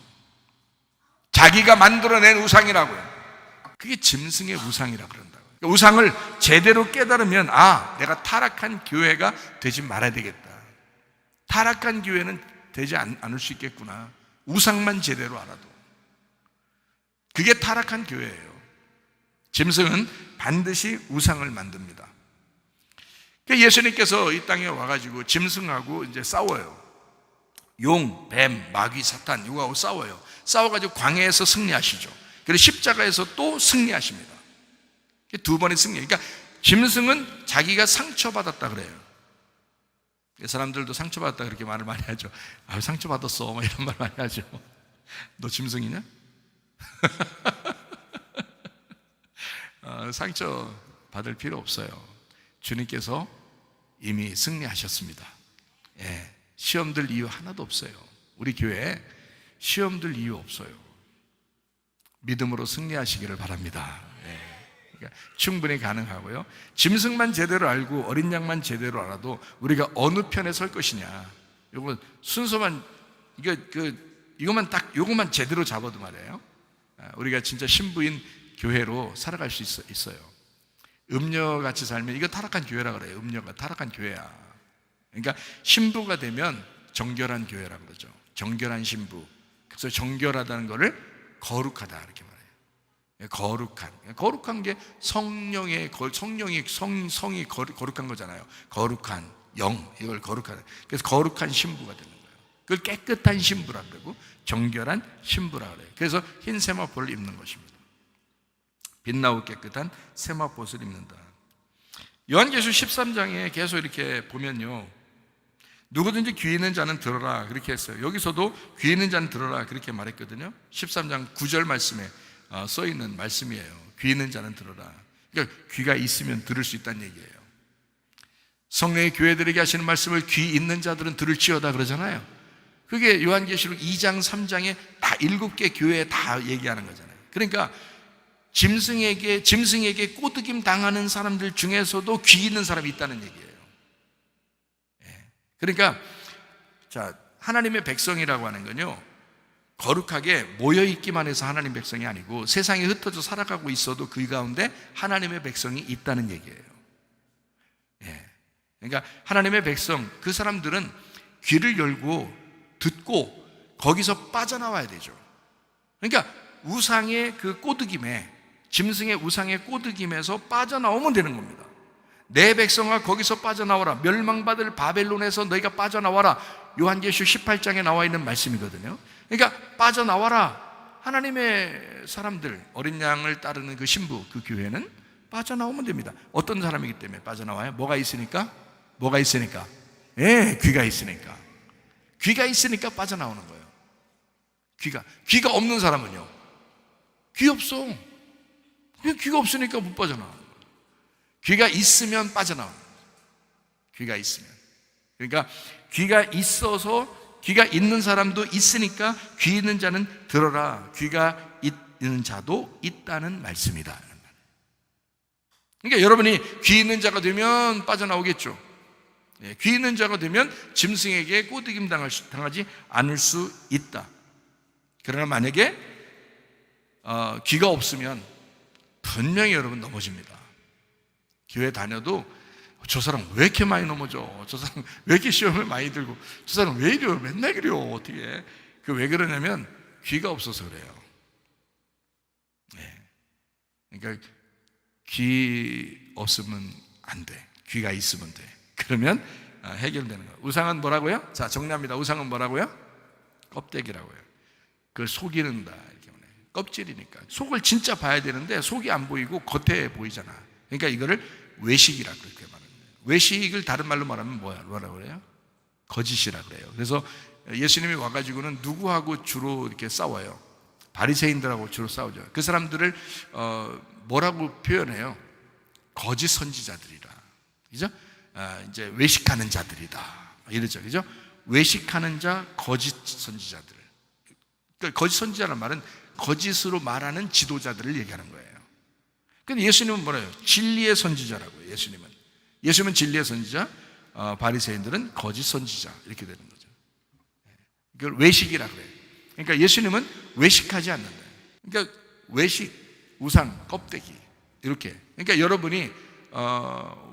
자기가 만들어낸 우상이라고요. 그게 짐승의 우상이라고 그런다고요. 우상을 제대로 깨달으면 내가 타락한 교회가 되지 말아야 되겠다. 타락한 교회는 되지 않을 수 있겠구나. 우상만 제대로 알아도. 그게 타락한 교회예요. 짐승은 반드시 우상을 만듭니다. 예수님께서 이 땅에 와가지고 짐승하고 이제 싸워요. 용, 뱀, 마귀, 사탄 이거하고 싸워요. 싸워가지고 광야에서 승리하시죠. 그리고 십자가에서 또 승리하십니다. 두 번의 승리. 그러니까 짐승은 자기가 상처받았다 그래요. 사람들도 상처받았다 그렇게 말을 많이 하죠. 상처받았어 뭐 이런 말 많이 하죠. 너 짐승이냐? 상처 받을 필요 없어요. 주님께서 이미 승리하셨습니다. 시험 들 이유 하나도 없어요. 우리 교회에 시험 들 이유 없어요. 믿음으로 승리하시기를 바랍니다. 그러니까 충분히 가능하고요. 짐승만 제대로 알고 어린 양만 제대로 알아도 우리가 어느 편에 설 것이냐. 이거 순서만 이것만 제대로 잡아도 말이에요. 우리가 진짜 신부인 교회로 살아갈 수 있어요. 음녀같이 살면 이거 타락한 교회라 그래요. 음녀가 타락한 교회야. 그러니까 신부가 되면 정결한 교회라고 그러죠. 정결한 신부. 그래서 정결하다는 것을 거룩하다 이렇게 말해요. 거룩한 게 성령이 거룩한 거잖아요. 거룩한 영, 이걸 거룩하다. 그래서 거룩한 신부가 되는 거예요. 그걸 깨끗한 신부라 그러고 정결한 신부라 그래요. 그래서 흰 세마포를 입는 것입니다. 빛나고 깨끗한 세마포를 입는다. 요한계시록 13장에 계속 이렇게 보면요, 누구든지 귀 있는 자는 들어라 그렇게 했어요. 여기서도 귀 있는 자는 들어라 그렇게 말했거든요. 13장 9절 말씀에 써있는 말씀이에요. 귀 있는 자는 들어라. 그러니까 귀가 있으면 들을 수 있다는 얘기예요. 성령의 교회들에게 하시는 말씀을 귀 있는 자들은 들을지어다 그러잖아요. 그게 요한계시록 2장 3장에 다 7개 교회에 다 얘기하는 거잖아요. 그러니까 짐승에게 꼬드김 당하는 사람들 중에서도 귀 있는 사람이 있다는 얘기예요. 그러니까 하나님의 백성이라고 하는 건요, 거룩하게 모여있기만 해서 하나님 백성이 아니고 세상에 흩어져 살아가고 있어도 그 가운데 하나님의 백성이 있다는 얘기예요. 그러니까 하나님의 백성, 그 사람들은 귀를 열고 듣고 거기서 빠져나와야 되죠. 그러니까 우상의 그 꼬드김에, 짐승의 우상의 꼬드김에서 빠져나오면 되는 겁니다. 내 백성아 거기서 빠져나와라. 멸망받을 바벨론에서 너희가 빠져나와라. 요한계시록 18장에 나와 있는 말씀이거든요. 그러니까 빠져나와라. 하나님의 사람들, 어린 양을 따르는 그 신부, 그 교회는 빠져나오면 됩니다. 어떤 사람이기 때문에 빠져나와요? 뭐가 있으니까? 귀가 있으니까. 귀가 있으니까 빠져나오는 거예요. 귀가 없는 사람은요, 귀 없어. 귀가 없으니까 못 빠져나와요. 귀가 있으면 빠져나와요. 귀가 있으면. 그러니까 귀가 있어서, 귀가 있는 사람도 있으니까 귀 있는 자는 들어라. 귀가 있는 자도 있다는 말씀이다. 그러니까 여러분이 귀 있는 자가 되면 빠져나오겠죠. 귀 있는 자가 되면 짐승에게 꼬드김 당하지 않을 수 있다. 그러나 만약에 귀가 없으면 분명히 여러분 넘어집니다. 교회 다녀도 저 사람 왜 이렇게 많이 넘어져? 저 사람 왜 이렇게 시험을 많이 들고? 저 사람 왜 이래요? 맨날 그래요? 어떻게? 왜 그러냐면 귀가 없어서 그래요. 그러니까 귀 없으면 안 돼. 귀가 있으면 돼. 그러면 해결되는 거예요. 우상은 뭐라고요? 자, 정리합니다. 우상은 뭐라고요? 껍데기라고요. 그걸 속이는다 이렇게 말해요. க்கப்ப질이니까. 속을 진짜 봐야 되는데 속이 안 보이고 겉에 보이잖아. 그러니까 이거를 외식이라고 그렇게 말합니다. 외식을 다른 말로 말하면 뭐라고 그래요? 거짓이라고 그래요. 그래서 예수님이 와가지고는 누구하고 주로 이렇게 싸워요? 바리새인들하고 주로 싸우죠. 그 사람들을 뭐라고 표현해요? 거짓 선지자들이라. 그죠? 이제 외식하는 자들이다. 이러죠. 그죠? 외식하는 자, 거짓 선지자들. 그러니까 거짓 선지자라는 말은 거짓으로 말하는 지도자들을 얘기하는 거예요. 근데 예수님은 뭐래요? 진리의 선지자라고요. 예수님은 진리의 선지자, 바리새인들은 거짓 선지자 이렇게 되는 거죠. 그걸 외식이라 그래요. 그러니까 예수님은 외식하지 않는다. 그러니까 외식, 우상, 껍데기 이렇게. 그러니까 여러분이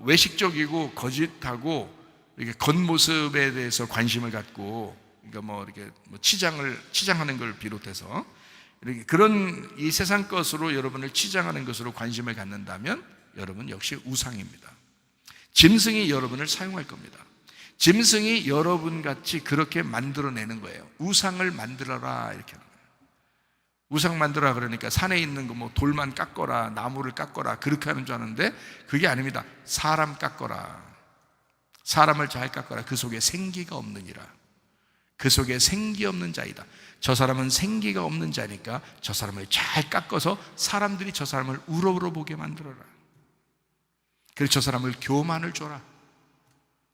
외식적이고 거짓하고 이렇게 겉모습에 대해서 관심을 갖고, 그러니까 이렇게 치장하는 걸 비롯해서 이렇게 그런 이 세상 것으로 여러분을 치장하는 것으로 관심을 갖는다면 여러분 역시 우상입니다. 짐승이 여러분을 사용할 겁니다. 짐승이 여러분 같이 그렇게 만들어내는 거예요. 우상을 만들어라 이렇게 하는 거예요. 우상 만들어라 그러니까 산에 있는 거 돌만 깎거라, 나무를 깎거라 그렇게 하는 줄 아는데 그게 아닙니다. 사람 깎거라. 사람을 잘 깎거라. 그 속에 생기가 없느니라. 그 속에 생기 없는 자이다. 저 사람은 생기가 없는 자니까 저 사람을 잘 깎아서 사람들이 저 사람을 우러러보게 만들어라. 그래서 저 사람을 교만을 줘라.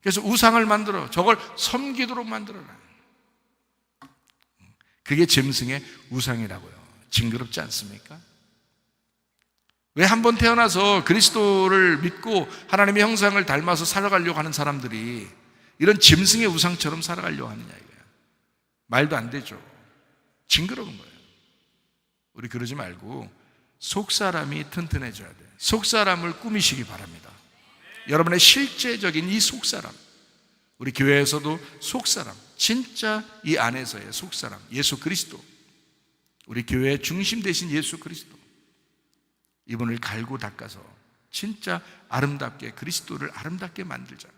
그래서 우상을 만들어 저걸 섬기도록 만들어라. 그게 짐승의 우상이라고요. 징그럽지 않습니까? 왜 한 번 태어나서 그리스도를 믿고 하나님의 형상을 닮아서 살아가려고 하는 사람들이 이런 짐승의 우상처럼 살아가려고 하느냐 이거야. 말도 안 되죠. 징그러운 거예요. 우리 그러지 말고 속사람이 튼튼해져야 돼요. 속사람을 꾸미시기 바랍니다. 여러분의 실제적인 이 속사람, 우리 교회에서도 속사람, 진짜 이 안에서의 속사람, 예수 그리스도, 우리 교회의 중심 되신 예수 그리스도, 이분을 갈고 닦아서 진짜 아름답게 그리스도를 아름답게 만들자.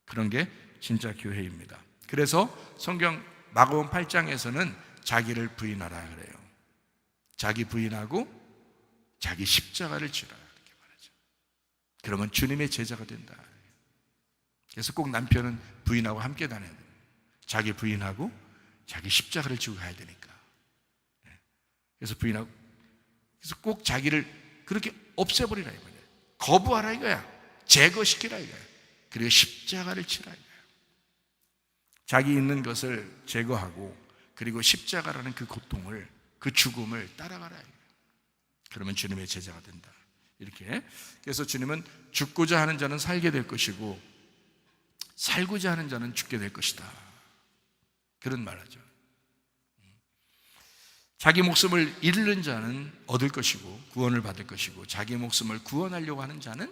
그런 게 진짜 교회입니다. 그래서 성경 마가복음 8장에서는 자기를 부인하라 그래요. 자기 부인하고 자기 십자가를 지라 이렇게 말하죠. 그러면 주님의 제자가 된다. 그래서 꼭 남편은 부인하고 함께 다녀야 돼요. 자기 부인하고 자기 십자가를 지고 가야 되니까. 그래서 부인하고, 그래서 꼭 자기를 그렇게 없애버리라 이거예요. 거부하라 이거야. 제거시키라 이거야. 그리고 십자가를 치라 이거야. 자기 있는 것을 제거하고 그리고 십자가라는 그 고통을, 그 죽음을 따라가라 이거야. 그러면 주님의 제자가 된다. 이렇게. 그래서 주님은 죽고자 하는 자는 살게 될 것이고 살고자 하는 자는 죽게 될 것이다. 그런 말하죠. 자기 목숨을 잃는 자는 얻을 것이고 구원을 받을 것이고 자기 목숨을 구원하려고 하는 자는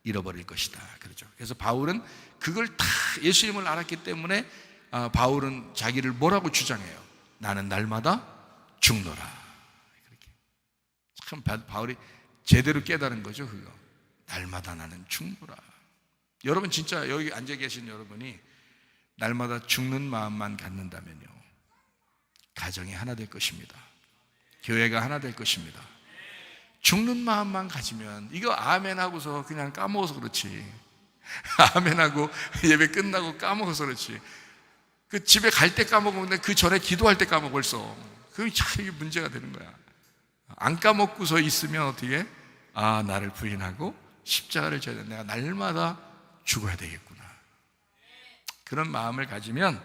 잃어버릴 것이다. 그렇죠. 그래서 바울은 그걸 다 예수님을 알았기 때문에 바울은 자기를 뭐라고 주장해요? 나는 날마다 죽노라. 그렇게. 참 바울이 제대로 깨달은 거죠. 그거. 날마다 나는 죽노라. 여러분 진짜 여기 앉아 계신 여러분이 날마다 죽는 마음만 갖는다면요, 가정이 하나 될 것입니다. 교회가 하나 될 것입니다. 죽는 마음만 가지면 이거 아멘 하고서 그냥 까먹어서 그렇지. 아멘하고 예배 끝나고 까먹어서 그렇지. 그 집에 갈 때 까먹었는데 그 전에 기도할 때 까먹어 벌써. 그게 참 이게 문제가 되는 거야. 안 까먹고서 있으면 어떻게? 나를 부인하고 십자가를 져야 돼. 내가 날마다 죽어야 되겠구나. 그런 마음을 가지면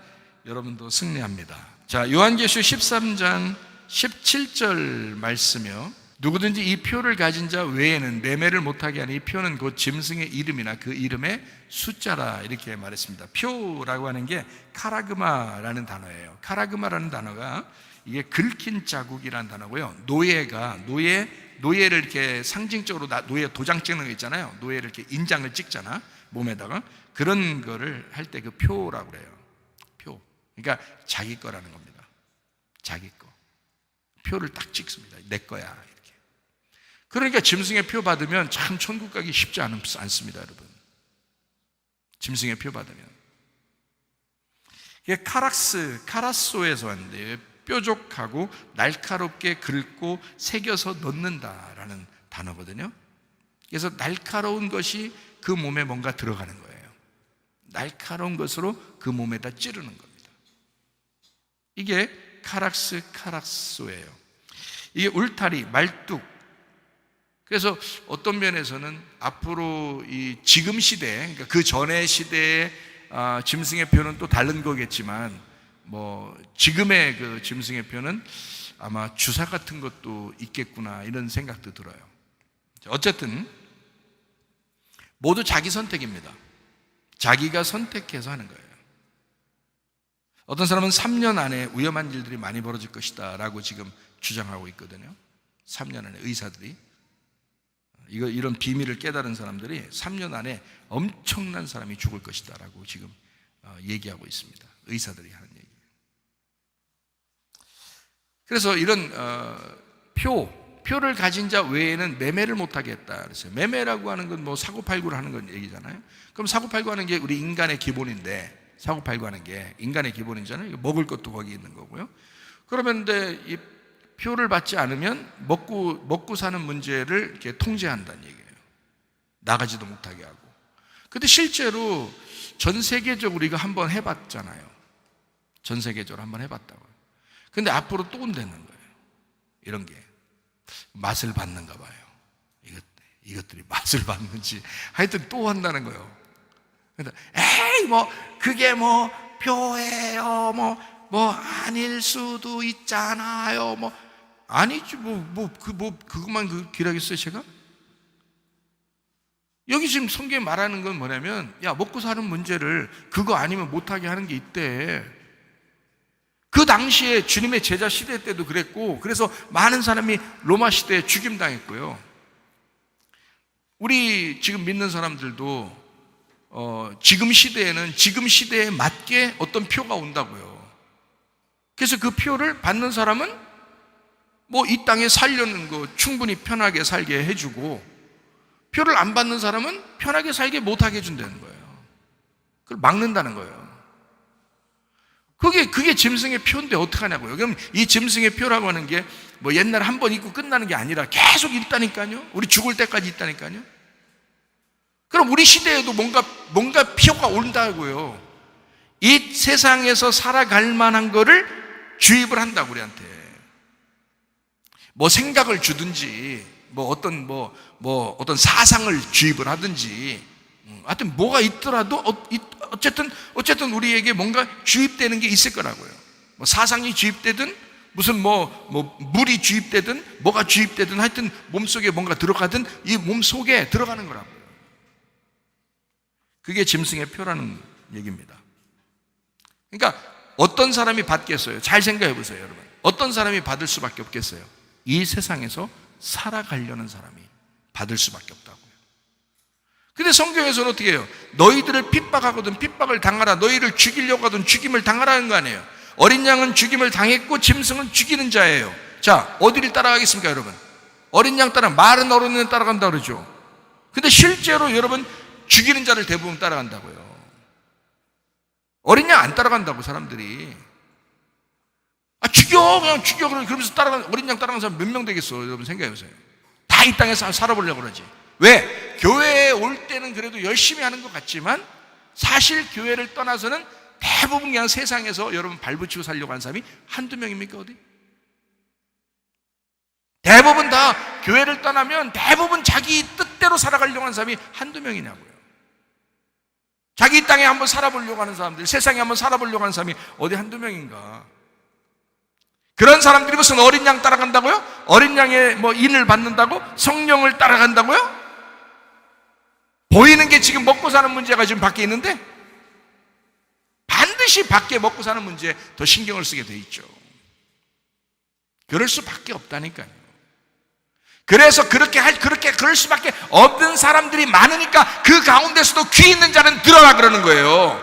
여러분도 승리합니다. 자, 요한계시록 13장 17절 말씀이요. 누구든지 이 표를 가진 자 외에는 매매를 못하게 하니 이 표는 곧 짐승의 이름이나 그 이름의 숫자라 이렇게 말했습니다. 표라고 하는 게 카라그마라는 단어예요. 카라그마라는 단어가 이게 긁힌 자국이라는 단어고요. 노예를 이렇게 상징적으로 노예 도장 찍는 거 있잖아요. 노예를 이렇게 인장을 찍잖아. 몸에다가. 그런 거를 할 때 그 표라고 그래요. 표. 그러니까 자기 거라는 겁니다. 자기 거. 표를 딱 찍습니다. 내 거야. 이렇게. 그러니까 짐승의 표 받으면 참 천국 가기 쉽지 않습니다, 여러분. 짐승의 표 받으면. 이게 카라소에서 왔는데 뾰족하고 날카롭게 긁고 새겨서 넣는다라는 단어거든요. 그래서 날카로운 것이 그 몸에 뭔가 들어가는 거예요. 날카로운 것으로 그 몸에다 찌르는 겁니다. 이게 카락소예요. 이게 울타리, 말뚝. 그래서 어떤 면에서는 앞으로 이 지금 시대, 그러니까 그 전의 시대의 짐승의 표는 또 다른 거겠지만, 지금의 그 짐승의 표는 아마 주사 같은 것도 있겠구나 이런 생각도 들어요. 어쨌든 모두 자기 선택입니다. 자기가 선택해서 하는 거예요. 어떤 사람은 3년 안에 위험한 일들이 많이 벌어질 것이다 라고 지금 주장하고 있거든요. 3년 안에 의사들이 이런 비밀을 깨달은 사람들이 3년 안에 엄청난 사람이 죽을 것이다 라고 지금 얘기하고 있습니다. 의사들이 하는 얘기. 그래서 이런 표를 가진 자 외에는 매매를 못하게 했다 그랬어요. 매매라고 하는 건 뭐 사고팔고를 하는 건 얘기잖아요. 그럼 사고팔고 하는 게 우리 인간의 기본인데, 사고팔고 하는 게 인간의 기본이잖아요. 먹을 것도 거기 있는 거고요. 그러면 근데 이 표를 받지 않으면 먹고 사는 문제를 이렇게 통제한다는 얘기예요. 나가지도 못하게 하고. 근데 실제로 전 세계적으로 이거 한번 해봤잖아요. 전 세계적으로 한번 해봤다고요. 근데 앞으로 또 온다는 거예요. 이런 게 맛을 봤는가 봐요. 이것들이 맛을 봤는지 하여튼 또 한다는 거예요. 그래서 에이 뭐 그게 뭐 표예요. 뭐 아닐 수도 있잖아요. 뭐 아니지 그것만 기라겠어요 제가? 여기 지금 성경에 말하는 건 뭐냐면, 야, 먹고 사는 문제를 그거 아니면 못하게 하는 게 있대. 그 당시에 주님의 제자 시대 때도 그랬고, 그래서 많은 사람이 로마 시대에 죽임당했고요. 우리 지금 믿는 사람들도 지금 시대에는 지금 시대에 맞게 어떤 표가 온다고요. 그래서 그 표를 받는 사람은 뭐 이 땅에 살려는 거 충분히 편하게 살게 해주고, 표를 안 받는 사람은 편하게 살게 못하게 해준다는 거예요. 그걸 막는다는 거예요. 그게 짐승의 표인데 어떡하냐고요. 그럼 이 짐승의 표라고 하는 게 뭐 옛날에 한 번 입고 끝나는 게 아니라 계속 있다니까요. 우리 죽을 때까지 있다니까요. 그럼 우리 시대에도 뭔가 표가 온다고요. 이 세상에서 살아갈 만한 거를 주입을 한다고 우리한테. 뭐 생각을 주든지, 어떤 사상을 주입을 하든지, 하여튼 뭐가 있더라도 어쨌든 우리에게 뭔가 주입되는 게 있을 거라고요. 뭐 사상이 주입되든 무슨 물이 주입되든 뭐가 주입되든 하여튼 몸속에 뭔가 들어가든 이 몸 속에 들어가는 거라고요. 그게 짐승의 표라는 얘기입니다. 그러니까 어떤 사람이 받겠어요? 잘 생각해 보세요, 여러분. 어떤 사람이 받을 수밖에 없겠어요? 이 세상에서 살아가려는 사람이 받을 수밖에 없다고요. 근데 성경에서는 어떻게 해요? 너희들을 핍박하거든 핍박을 당하라. 너희를 죽이려고 하든 죽임을 당하라는 거 아니에요. 어린 양은 죽임을 당했고 짐승은 죽이는 자예요. 자, 어디를 따라가겠습니까, 여러분? 어린 양 따라, 마른 어른은 따라간다 그러죠. 근데 실제로 여러분 죽이는 자를 대부분 따라간다고요. 어린 양 안 따라간다고 사람들이. 그냥 죽여 그러면서 어린 양 따라가는 사람 몇 명 되겠어? 여러분 생각해 보세요. 다 이 땅에 살아보려고 그러지. 왜? 교회에 올 때는 그래도 열심히 하는 것 같지만 사실 교회를 떠나서는 대부분 그냥 세상에서 여러분 발붙이고 살려고 하는 사람이 한두 명입니까 어디? 대부분 다 교회를 떠나면 대부분 자기 뜻대로 살아가려고 하는 사람이 한두 명이냐고요. 자기 땅에 한번 살아보려고 하는 사람들, 세상에 한번 살아보려고 하는 사람이 어디 한두 명인가? 그런 사람들이 무슨 어린 양 따라간다고요? 어린 양의 인을 받는다고? 성령을 따라간다고요? 보이는 게 지금 먹고 사는 문제가 지금 밖에 있는데 반드시 밖에 먹고 사는 문제에 더 신경을 쓰게 돼 있죠. 그럴 수밖에 없다니까요. 그래서 그럴 수밖에 없는 사람들이 많으니까 그 가운데서도 귀 있는 자는 들어라 그러는 거예요.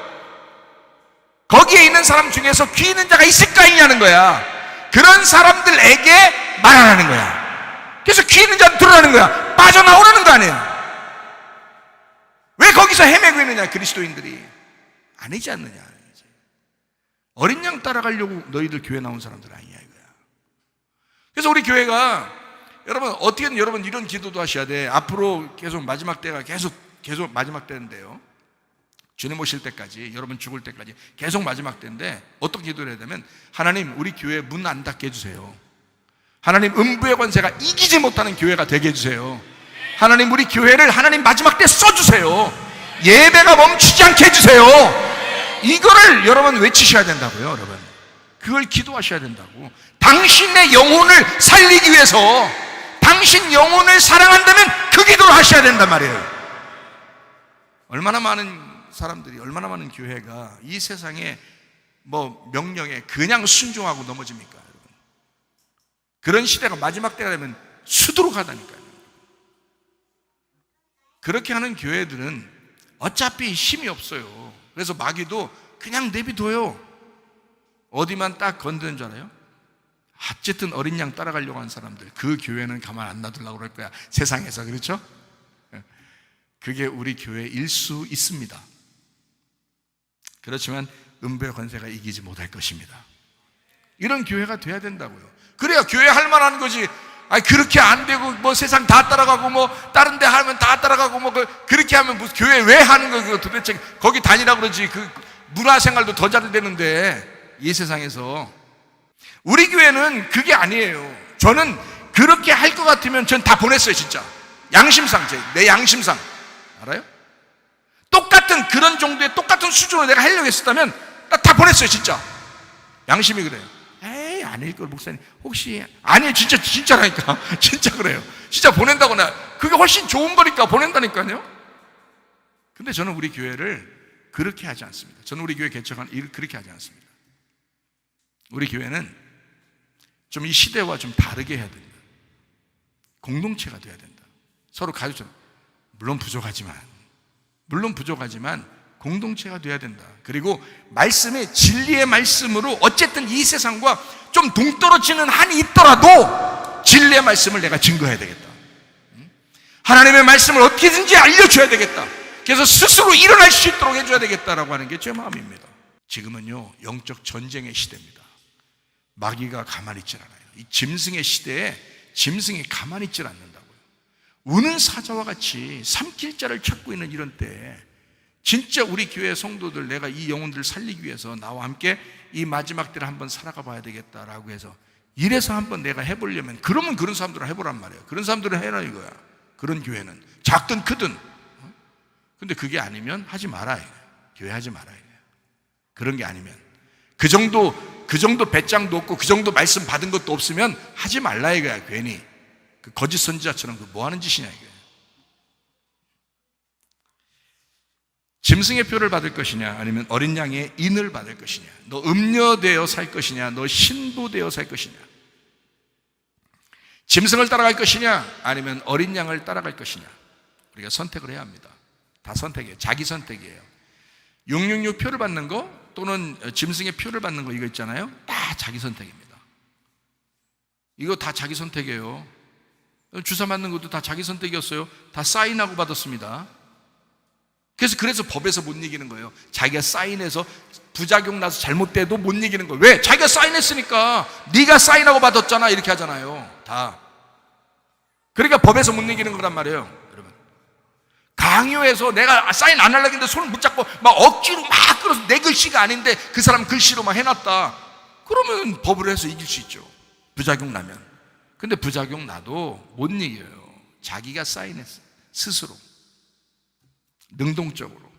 거기에 있는 사람 중에서 귀 있는 자가 있을까 있냐는 거야. 그런 사람들에게 말하라는 거야. 그래서 귀 있는 자는 들어라는 거야. 빠져나오라는 거 아니에요. 왜 거기서 헤매고 있느냐, 그리스도인들이. 아니지 않느냐. 어린 양 따라가려고 너희들 교회 나온 사람들 아니냐 이거야. 그래서 우리 교회가 여러분 어떻게든 여러분 이런 기도도 하셔야 돼. 앞으로 계속 마지막 때가 계속 마지막 때인데요. 주님 오실 때까지, 여러분 죽을 때까지 계속 마지막 때인데 어떤 기도를 해야 되면, 하나님 우리 교회 문 안 닫게 해주세요. 하나님 음부의 권세가 이기지 못하는 교회가 되게 해주세요. 하나님 우리 교회를 하나님 마지막 때 써주세요. 예배가 멈추지 않게 해주세요. 이거를 여러분 외치셔야 된다고요. 여러분 그걸 기도하셔야 된다고. 당신의 영혼을 살리기 위해서, 당신 영혼을 사랑한다면 그 기도를 하셔야 된단 말이에요. 얼마나 많은 사람들이, 얼마나 많은 교회가 이 세상에 명령에 그냥 순종하고 넘어집니까? 여러분? 그런 시대가 마지막 때가 되면 수두룩 하다니까요. 그렇게 하는 교회들은 어차피 힘이 없어요. 그래서 마귀도 그냥 내비둬요. 어디만 딱 건드는 줄 알아요? 어쨌든 어린 양 따라가려고 하는 사람들, 그 교회는 가만 안 놔두려고 그럴 거야, 세상에서. 그렇죠? 그게 우리 교회일 수 있습니다. 그렇지만 음부의 권세가 이기지 못할 것입니다. 이런 교회가 돼야 된다고요. 그래야 교회 할 만한 거지. 아니, 그렇게 안 되고, 뭐 세상 다 따라가고, 뭐 다른 데 하면 다 따라가고, 뭐 그렇게 하면 무슨 교회 왜 하는 거예요? 도대체 거기 다니라 그러지. 그 문화생활도 더 잘 되는데, 이 세상에서. 우리 교회는 그게 아니에요. 저는 그렇게 할 것 같으면 전 다 보냈어요, 진짜. 양심상, 내 양심상. 알아요? 똑같은 그런 정도의 똑같은 수준으로 내가 하려고 했었다면 다 보냈어요, 진짜. 양심이 그래요. 에이, 아닐 걸, 목사님. 혹시. 아니, 진짜라니까. 진짜 그래요. 진짜 보낸다거나. 그게 훨씬 좋은 거니까 보낸다니까요. 근데 저는 우리 교회를 그렇게 하지 않습니다. 저는 우리 교회 개척한 일을 그렇게 하지 않습니다. 우리 교회는 좀 이 시대와 좀 다르게 해야 된다. 공동체가 돼야 된다. 서로 가족처럼. 물론 부족하지만 공동체가 돼야 된다. 그리고 말씀의 진리의 말씀으로 어쨌든 이 세상과 좀 동떨어지는 한이 있더라도 진리의 말씀을 내가 증거해야 되겠다. 하나님의 말씀을 어떻게든지 알려줘야 되겠다. 그래서 스스로 일어날 수 있도록 해줘야 되겠다라고 하는 게 제 마음입니다. 지금은요, 영적 전쟁의 시대입니다. 마귀가 가만히 있질 않아요. 이 짐승의 시대에 짐승이 가만히 있질 않는다고요. 우는 사자와 같이 삼킬 자를 찾고 있는 이런 때에 진짜 우리 교회 성도들, 내가 이 영혼들을 살리기 위해서 나와 함께 이 마지막 때를 한번 살아가 봐야 되겠다라고 해서 이래서 한번 내가 해보려면, 그러면 그런 사람들은 해보란 말이에요. 그런 사람들은 해라 이거야. 그런 교회는 작든 크든. 근데 그게 아니면 하지 말아야 해요. 교회 하지 말아야 해요. 그런 게 아니면 그 정도 배짱도 없고 그 정도 말씀 받은 것도 없으면 하지 말라 이거야. 괜히 그 거짓 선지자처럼 그 뭐 하는 짓이냐 이거야. 짐승의 표를 받을 것이냐, 아니면 어린 양의 인을 받을 것이냐, 너 음녀되어 살 것이냐, 너 신부되어 살 것이냐, 짐승을 따라갈 것이냐, 아니면 어린 양을 따라갈 것이냐. 우리가 선택을 해야 합니다. 다 선택이에요. 자기 선택이에요. 666 표를 받는 거 또는 짐승의 표를 받는 거, 이거 있잖아요. 다 자기 선택입니다. 이거 다 자기 선택이에요. 주사 맞는 것도 다 자기 선택이었어요. 다 사인하고 받았습니다. 그래서 법에서 못 이기는 거예요. 자기가 사인해서 부작용 나서 잘못돼도 못 이기는 거예요. 왜? 자기가 사인했으니까. 네가 사인하고 받았잖아, 이렇게 하잖아요. 다. 그러니까 법에서 못 이기는 거란 말이에요. 여러분, 강요해서 내가 사인 안 하려고 했는데 손을 붙잡고 막 억지로 막 끌어서 내 글씨가 아닌데 그 사람 글씨로 막 해놨다. 그러면 법으로 해서 이길 수 있죠. 부작용 나면. 근데 부작용 나도 못 이겨요. 자기가 사인했어, 스스로. 능동적으로.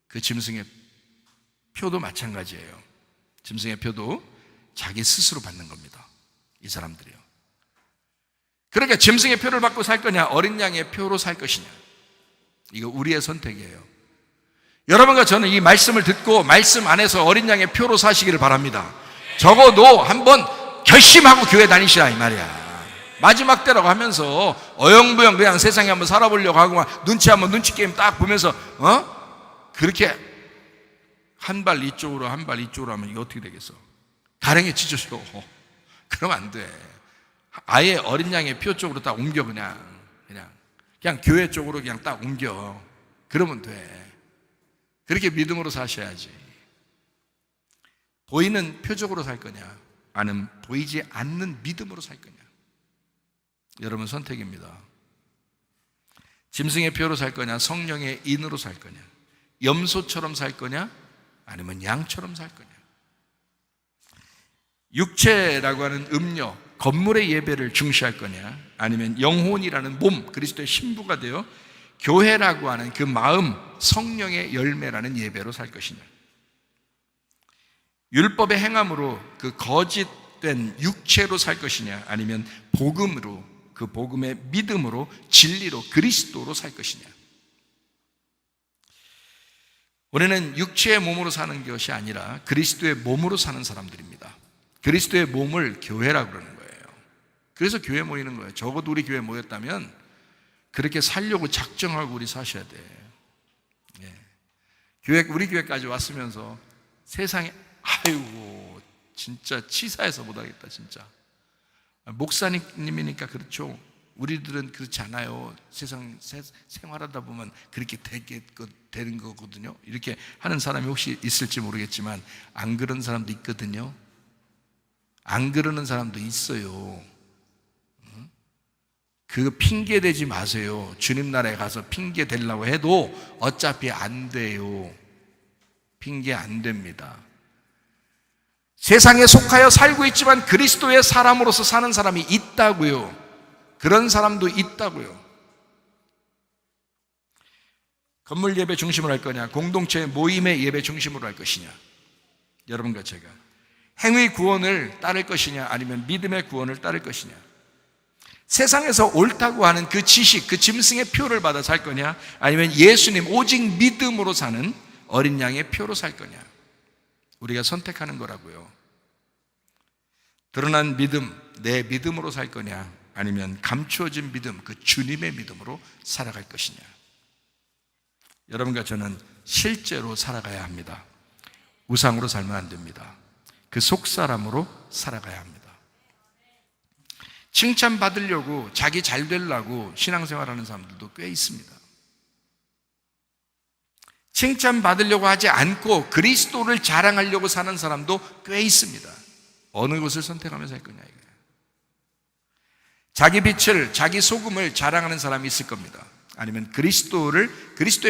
그 짐승의 표도 마찬가지예요. 짐승의 표도 자기 스스로 받는 겁니다. 이 사람들이요. 그러니까 짐승의 표를 받고 살 거냐, 어린 양의 표로 살 것이냐, 이거 우리의 선택이에요. 여러분과 저는 이 말씀을 듣고 말씀 안에서 어린 양의 표로 사시기를 바랍니다. 적어도 한번 결심하고 교회 다니시라 이 말이야. 마지막 때라고 하면서 어영부영 그냥 세상에 한번 살아보려고 하고 눈치 게임 딱 보면서 그렇게 한 발 이쪽으로 한 발 이쪽으로 하면 이게 어떻게 되겠어? 가랭이 찢어져. 그러면 안 돼. 아예 어린 양의 표 쪽으로 딱 옮겨. 그냥 교회 쪽으로 그냥 딱 옮겨. 그러면 돼. 그렇게 믿음으로 사셔야지. 보이는 표적으로 살 거냐, 아니면 보이지 않는 믿음으로 살 거냐. 여러분 선택입니다. 짐승의 표로 살 거냐, 성령의 인으로 살 거냐, 염소처럼 살 거냐, 아니면 양처럼 살 거냐. 육체라고 하는 음료, 건물의 예배를 중시할 거냐, 아니면 영혼이라는 몸, 그리스도의 신부가 되어 교회라고 하는 그 마음, 성령의 열매라는 예배로 살 것이냐. 율법의 행함으로 그 거짓된 육체로 살 것이냐, 아니면 복음으로, 그 복음의 믿음으로, 진리로, 그리스도로 살 것이냐. 우리는 육체의 몸으로 사는 것이 아니라 그리스도의 몸으로 사는 사람들입니다. 그리스도의 몸을 교회라고 그러는 거예요. 그래서 교회 모이는 거예요. 적어도 우리 교회 모였다면 그렇게 살려고 작정하고 우리 사셔야 돼. 우리 교회까지 왔으면서 세상에 아이고 진짜 치사해서 못하겠다 진짜. 목사님이니까 그렇죠. 우리들은 그렇지 않아요. 세상 생활하다 보면 그렇게 되는 거거든요. 이렇게 하는 사람이 혹시 있을지 모르겠지만 안 그런 사람도 있거든요. 안 그러는 사람도 있어요. 그거 핑계 대지 마세요. 주님 나라에 가서 핑계 대려고 해도 어차피 안 돼요. 핑계 안 됩니다. 세상에 속하여 살고 있지만 그리스도의 사람으로서 사는 사람이 있다고요. 그런 사람도 있다고요. 건물 예배 중심으로 할 거냐, 공동체 모임의 예배 중심으로 할 것이냐, 여러분과 제가 행위 구원을 따를 것이냐 아니면 믿음의 구원을 따를 것이냐, 세상에서 옳다고 하는 그 지식, 그 짐승의 표를 받아 살 거냐 아니면 예수님 오직 믿음으로 사는 어린 양의 표로 살 거냐, 우리가 선택하는 거라고요. 드러난 믿음, 내 믿음으로 살 거냐 아니면 감추어진 믿음, 그 주님의 믿음으로 살아갈 것이냐. 여러분과 저는 실제로 살아가야 합니다. 우상으로 살면 안 됩니다. 그 속사람으로 살아가야 합니다. 칭찬받으려고 자기 잘 되려고 신앙생활하는 사람들도 꽤 있습니다. 칭찬받으려고 하지 않고 그리스도를 자랑하려고 사는 사람도 꽤 있습니다. 어느 것을 선택하면서 할 거냐 이거예요. 자기 빛을, 자기 소금을 자랑하는 사람이 있을 겁니다. 아니면 그리스도의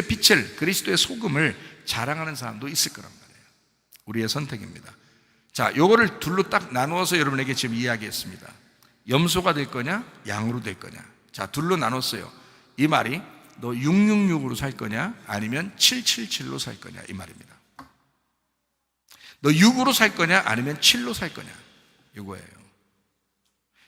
빛을, 그리스도의 소금을 자랑하는 사람도 있을 거란 말이에요. 우리의 선택입니다. 자, 요거를 둘로 딱 나누어서 여러분에게 지금 이야기했습니다. 염소가 될 거냐, 양으로 될 거냐. 자, 둘로 나눴어요. 이 말이 너 666으로 살 거냐, 아니면 777로 살 거냐 이 말입니다. 너 6으로 살 거냐, 아니면 7로 살 거냐 이거예요.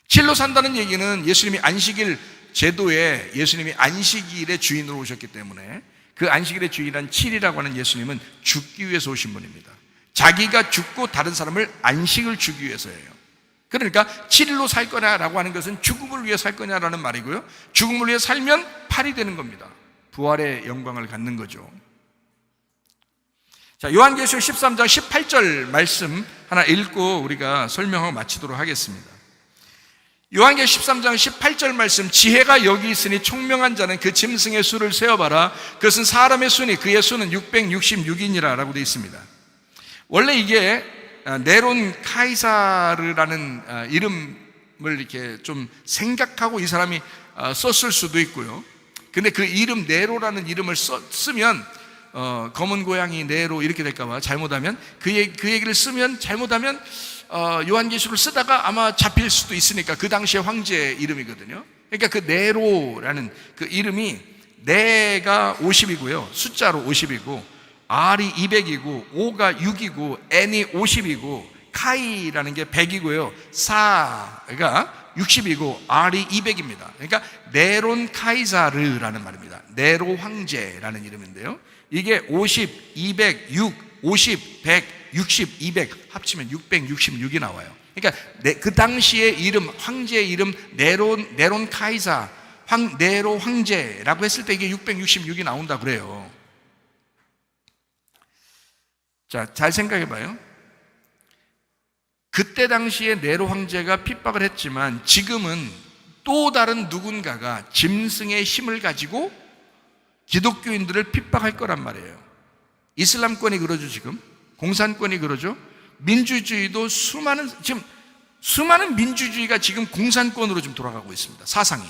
7로 산다는 얘기는 예수님이 안식일 제도에 예수님이 안식일의 주인으로 오셨기 때문에 그 안식일의 주인이란 7이라고 하는 예수님은 죽기 위해서 오신 분입니다. 자기가 죽고 다른 사람을 안식을 주기 위해서예요. 그러니까 7일로 살 거냐라고 하는 것은 죽음을 위해 살 거냐라는 말이고요. 죽음을 위해 살면 8이 되는 겁니다. 부활의 영광을 갖는 거죠. 자, 요한계시록 13장 18절 말씀 하나 읽고 우리가 설명하고 마치도록 하겠습니다. 요한계시록 13장 18절 말씀, 지혜가 여기 있으니 총명한 자는 그 짐승의 수를 세어봐라. 그것은 사람의 수니 그의 수는 666이니라 라고 되어 있습니다. 원래 이게 네론 카이사르라는 이름을 이렇게 좀 생각하고 이 사람이 썼을 수도 있고요. 근데 그 이름 네로라는 이름을 쓰면 검은 고양이 네로 이렇게 될까봐 잘못하면 그 얘기를 쓰면 잘못하면 요한계시록을 쓰다가 아마 잡힐 수도 있으니까 그 당시의 황제의 이름이거든요. 그러니까 그 네로라는 그 이름이 네가 50이고요. 숫자로 50이고 R이 200이고 O가 6이고 N이 50이고 카이라는 게 100이고요. 사가 60이고 R이 200입니다. 그러니까 네론 카이사르라는 말입니다. 네로 황제라는 이름인데요. 이게 50, 200, 6, 50, 100, 60, 200 합치면 666이 나와요. 그러니까 그 당시의 이름, 황제의 이름 네론 카이사, 네로 황제라고 했을 때 이게 666이 나온다 그래요. 자, 잘 생각해 봐요. 그때 당시에 네로 황제가 핍박을 했지만 지금은 또 다른 누군가가 짐승의 힘을 가지고 기독교인들을 핍박할 거란 말이에요. 이슬람권이 그러죠. 지금 공산권이 그러죠. 민주주의도 수많은 민주주의가 지금 공산권으로 좀 돌아가고 있습니다. 사상이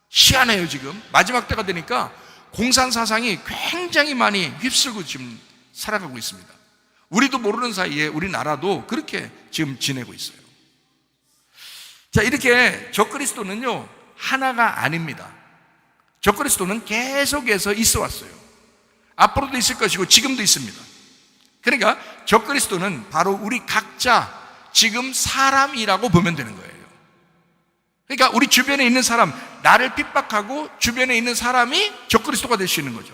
희한해요. 지금 마지막 때가 되니까 공산 사상이 굉장히 많이 휩쓸고 지금 살아가고 있습니다. 우리도 모르는 사이에 우리나라도 그렇게 지금 지내고 있어요. 자, 이렇게 적그리스도는요 하나가 아닙니다. 적그리스도는 계속해서 있어 왔어요. 앞으로도 있을 것이고 지금도 있습니다. 그러니까 적그리스도는 바로 우리 각자 지금 사람이라고 보면 되는 거예요. 그러니까 우리 주변에 있는 사람, 나를 핍박하고 주변에 있는 사람이 적그리스도가 될 수 있는 거죠.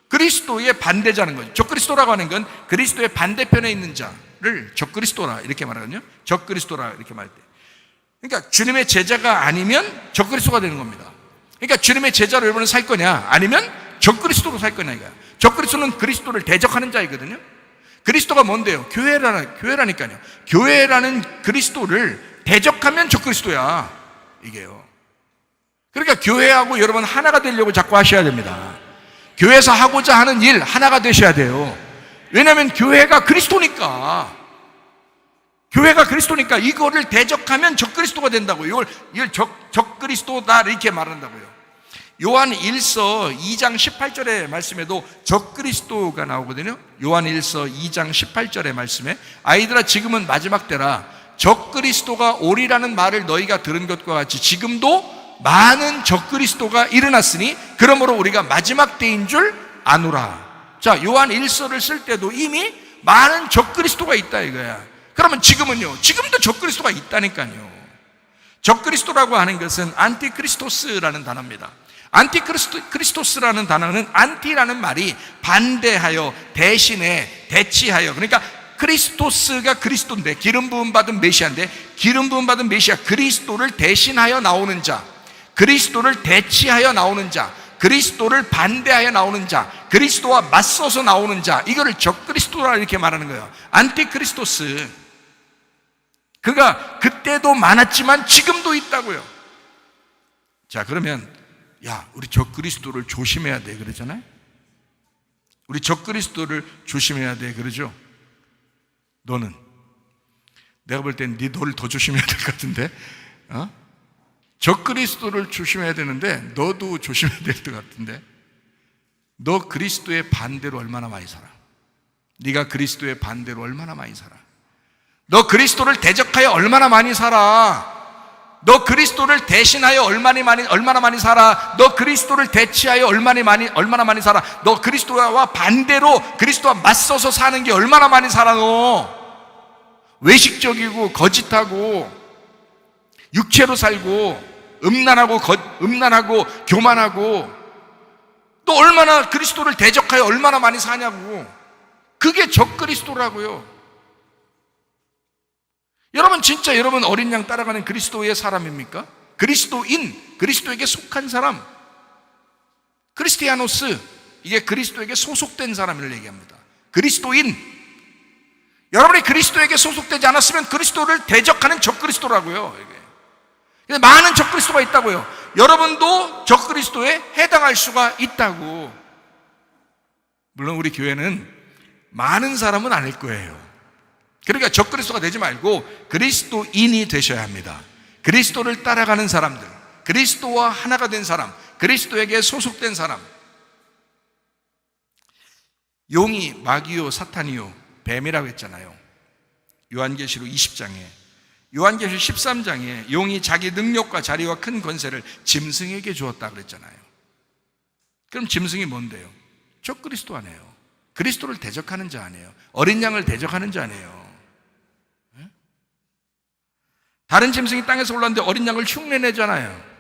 그리스도의 반대자는 거죠. 적그리스도라고 하는 건 그리스도의 반대편에 있는 자를 적그리스도라 이렇게 말하거든요. 적그리스도라 이렇게 말할 때 그러니까 주님의 제자가 아니면 적그리스도가 되는 겁니다. 그러니까 주님의 제자로 여러분은 살 거냐, 아니면 적그리스도로 살 거냐 이거야. 적그리스도는 그리스도를 대적하는 자이거든요. 그리스도가 뭔데요? 교회라니까요. 교회라는 그리스도를 대적하면 적그리스도야, 이게요. 그러니까 교회하고 여러분 하나가 되려고 자꾸 하셔야 됩니다. 교회에서 하고자 하는 일 하나가 되셔야 돼요. 왜냐하면 교회가 그리스도니까. 교회가 그리스도니까 이거를 대적하면 적그리스도가 된다고요. 이걸 적그리스도다 이렇게 말한다고요. 요한 1서 2장 18절의 말씀에도 적그리스도가 나오거든요. 요한 1서 2장 18절의 말씀에 아이들아 지금은 마지막 때라 적그리스도가 오리라는 말을 너희가 들은 것과 같이 지금도 많은 적그리스도가 일어났으니 그러므로 우리가 마지막 때인 줄 아노라. 자, 요한 1서를 쓸 때도 이미 많은 적그리스도가 있다 이거야. 그러면 지금은요, 지금도 적그리스도가 있다니까요. 적그리스도라고 하는 것은 안티크리스토스라는 단어입니다. 안티크리스토스라는 단어는 안티라는 말이 반대하여, 대신에, 대치하여. 그러니까 크리스토스가 그리스도인데, 기름 부음 받은 메시아인데, 기름 부음 받은 메시아 그리스도를 대신하여 나오는 자, 그리스도를 대치하여 나오는 자, 그리스도를 반대하여 나오는 자, 그리스도와 맞서서 나오는 자, 이거를 적그리스도라 이렇게 말하는 거예요. 안티크리스토스. 그가 그때도 많았지만 지금도 있다고요. 자, 그러면 야, 우리 적그리스도를 조심해야 돼 그러잖아요. 우리 적그리스도를 조심해야 돼 그러죠. 너는, 내가 볼 땐 너를 더 조심해야 될 것 같은데, 적그리스도를 조심해야 되는데 너도 조심해야 될 것 같은데, 너 그리스도의 반대로 얼마나 많이 살아? 네가 그리스도의 반대로 얼마나 많이 살아? 너 그리스도를 대적하여 얼마나 많이 살아? 너 그리스도를 대신하여 얼마나 많이 살아? 너 그리스도를 대치하여 얼마나 많이 살아? 너 그리스도와 반대로 그리스도와 맞서서 사는 게 얼마나 많이 살아? 너 외식적이고 거짓하고 육체로 살고 음란하고 교만하고, 또 얼마나 그리스도를 대적하여 얼마나 많이 사냐고. 그게 적그리스도라고요. 여러분, 진짜 여러분 어린 양 따라가는 그리스도의 사람입니까? 그리스도인, 그리스도에게 속한 사람, 크리스티아노스, 이게 그리스도에게 소속된 사람을 얘기합니다. 그리스도인. 여러분이 그리스도에게 소속되지 않았으면 그리스도를 대적하는 적그리스도라고요. 이게. 많은 적그리스도가 있다고요. 여러분도 적그리스도에 해당할 수가 있다고. 물론 우리 교회는 많은 사람은 아닐 거예요. 그러니까 적그리스도가 되지 말고 그리스도인이 되셔야 합니다. 그리스도를 따라가는 사람들, 그리스도와 하나가 된 사람, 그리스도에게 소속된 사람. 용이 마귀요 사탄이요 뱀이라고 했잖아요. 요한계시록 20장에, 요한계시록 13장에 용이 자기 능력과 자리와 큰 권세를 짐승에게 주었다 그랬잖아요. 그럼 짐승이 뭔데요? 적그리스도 아니에요. 그리스도를 대적하는 자 아니에요. 어린 양을 대적하는 자 아니에요. 다른 짐승이 땅에서 올랐는데 어린 양을 흉내내잖아요.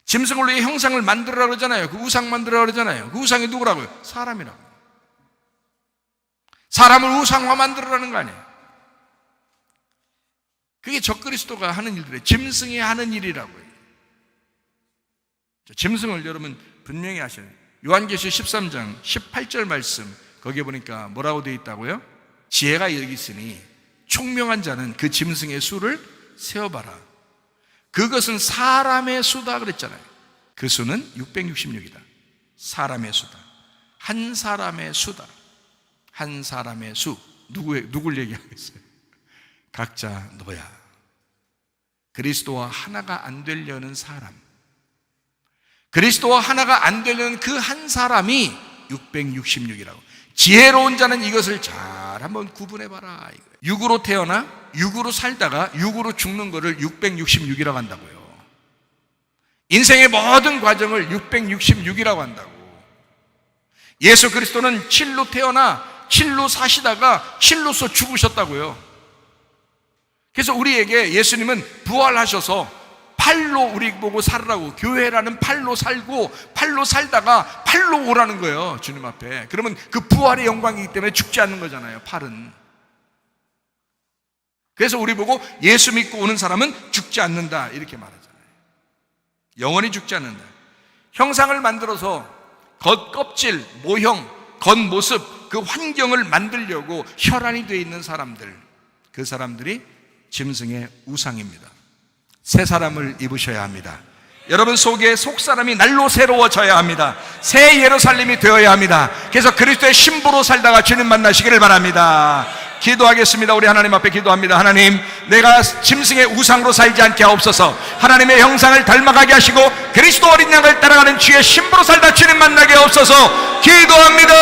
짐승을 위해 형상을 만들으라고 그러잖아요. 그 우상 만들으라고 그러잖아요. 그 우상이 누구라고요? 사람이라고. 사람을 우상화 만들으라는 거 아니에요. 그게 적그리스도가 하는 일들이에요. 짐승이 하는 일이라고요. 짐승을 여러분 분명히 아셔야 돼요. 요한계시록 13장 18절 말씀, 거기에 보니까 뭐라고 되어 있다고요? 지혜가 여기 있으니 총명한 자는 그 짐승의 수를 세어봐라. 그것은 사람의 수다 그랬잖아요. 그 수는 666이다. 사람의 수다. 한 사람의 수다. 한 사람의 수. 누굴 얘기하겠어요? 각자 너야. 그리스도와 하나가 안 되려는 사람, 그리스도와 하나가 안 되려는 그 한 사람이 666이라고. 지혜로운 자는 이것을 잘 한번 구분해봐라. 육으로 태어나 육으로 살다가 육으로 죽는 거를 666이라고 한다고요. 인생의 모든 과정을 666이라고 한다고. 예수 그리스도는 7로 태어나 7로 사시다가 7로서 죽으셨다고요. 그래서 우리에게 예수님은 부활하셔서 8로 우리 보고 살으라고, 교회라는 8로 살고 8로 살다가 8로 오라는 거예요. 주님 앞에. 그러면 그 부활의 영광이기 때문에 죽지 않는 거잖아요. 8은. 그래서 우리 보고 예수 믿고 오는 사람은 죽지 않는다 이렇게 말하잖아요. 영원히 죽지 않는다. 형상을 만들어서 겉껍질, 모형, 겉모습, 그 환경을 만들려고 혈안이 되어 있는 사람들, 그 사람들이 짐승의 우상입니다. 새 사람을 입으셔야 합니다. 여러분 속에 속사람이 날로 새로워져야 합니다. 새 예루살렘이 되어야 합니다. 그래서 그리스도의 신부로 살다가 주님 만나시기를 바랍니다. 기도하겠습니다. 우리 하나님 앞에 기도합니다. 하나님, 내가 짐승의 우상으로 살지 않게 하옵소서. 하나님의 형상을 닮아가게 하시고 그리스도 어린 양을 따라가는 주의 신부로 살다 주님 만나게 하옵소서. 기도합니다.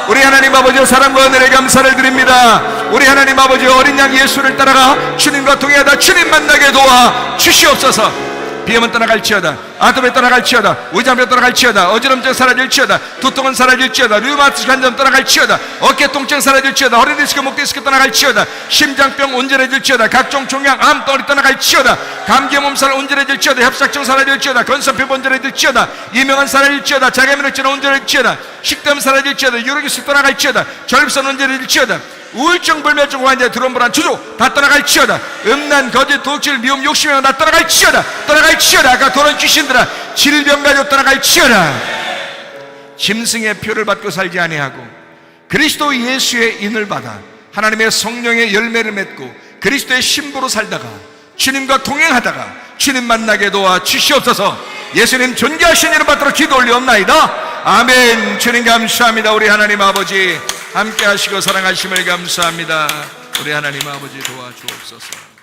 우리 하나님 아버지, 사랑과 은혜에 감사를 드립니다. 우리 하나님 아버지, 어린 양 예수를 따라가 주님과 동행하다 주님 만나게 도와 주시옵소서. 비염은 떠나갈지어다, 아토피 떠나갈지어다, 위장병 떠나갈지어다, 어지럼증 사라질지어다, 두통은 사라질지어다, 류마티스 관절 떠나갈지어다, 어깨 통증 사라질지어다, 허리 디스크, 목 디스크 떠나갈지어다, 심장병 온전해질지어다, 각종 종양, 암, 덩어리 떠나갈지어다, 감기 몸살 온전해질지어다, 협착증 사라질지어다, 건선표 온전해질지어다, 이명은 사라질지어다, 자가면역증 온전해질지어다, 식도염 사라질지어다, 유로기스 떠나갈지어다, 절입선 온전해질지어다, 우울증, 불면증 환자, 드럼불안, 주조 다 떠나갈지어다. 음란, 거짓, 도둑질, 미움, 욕심이 다 떠나갈지어다. 떠나갈지어다. 아까 도는 귀신들아, 질병 가지고 떠나갈지어다. 짐승의 표를 받고 살지 아니하고 그리스도 예수의 인을 받아 하나님의 성령의 열매를 맺고 그리스도의 신부로 살다가 주님과 동행하다가 주님 만나게 도와 주시옵소서. 예수님 존귀하신 이름 받들어 기도 올리옵나이다. 아멘. 주님 감사합니다. 우리 하나님 아버지 함께 하시고 사랑하심을 감사합니다. 우리 하나님 아버지 도와주옵소서.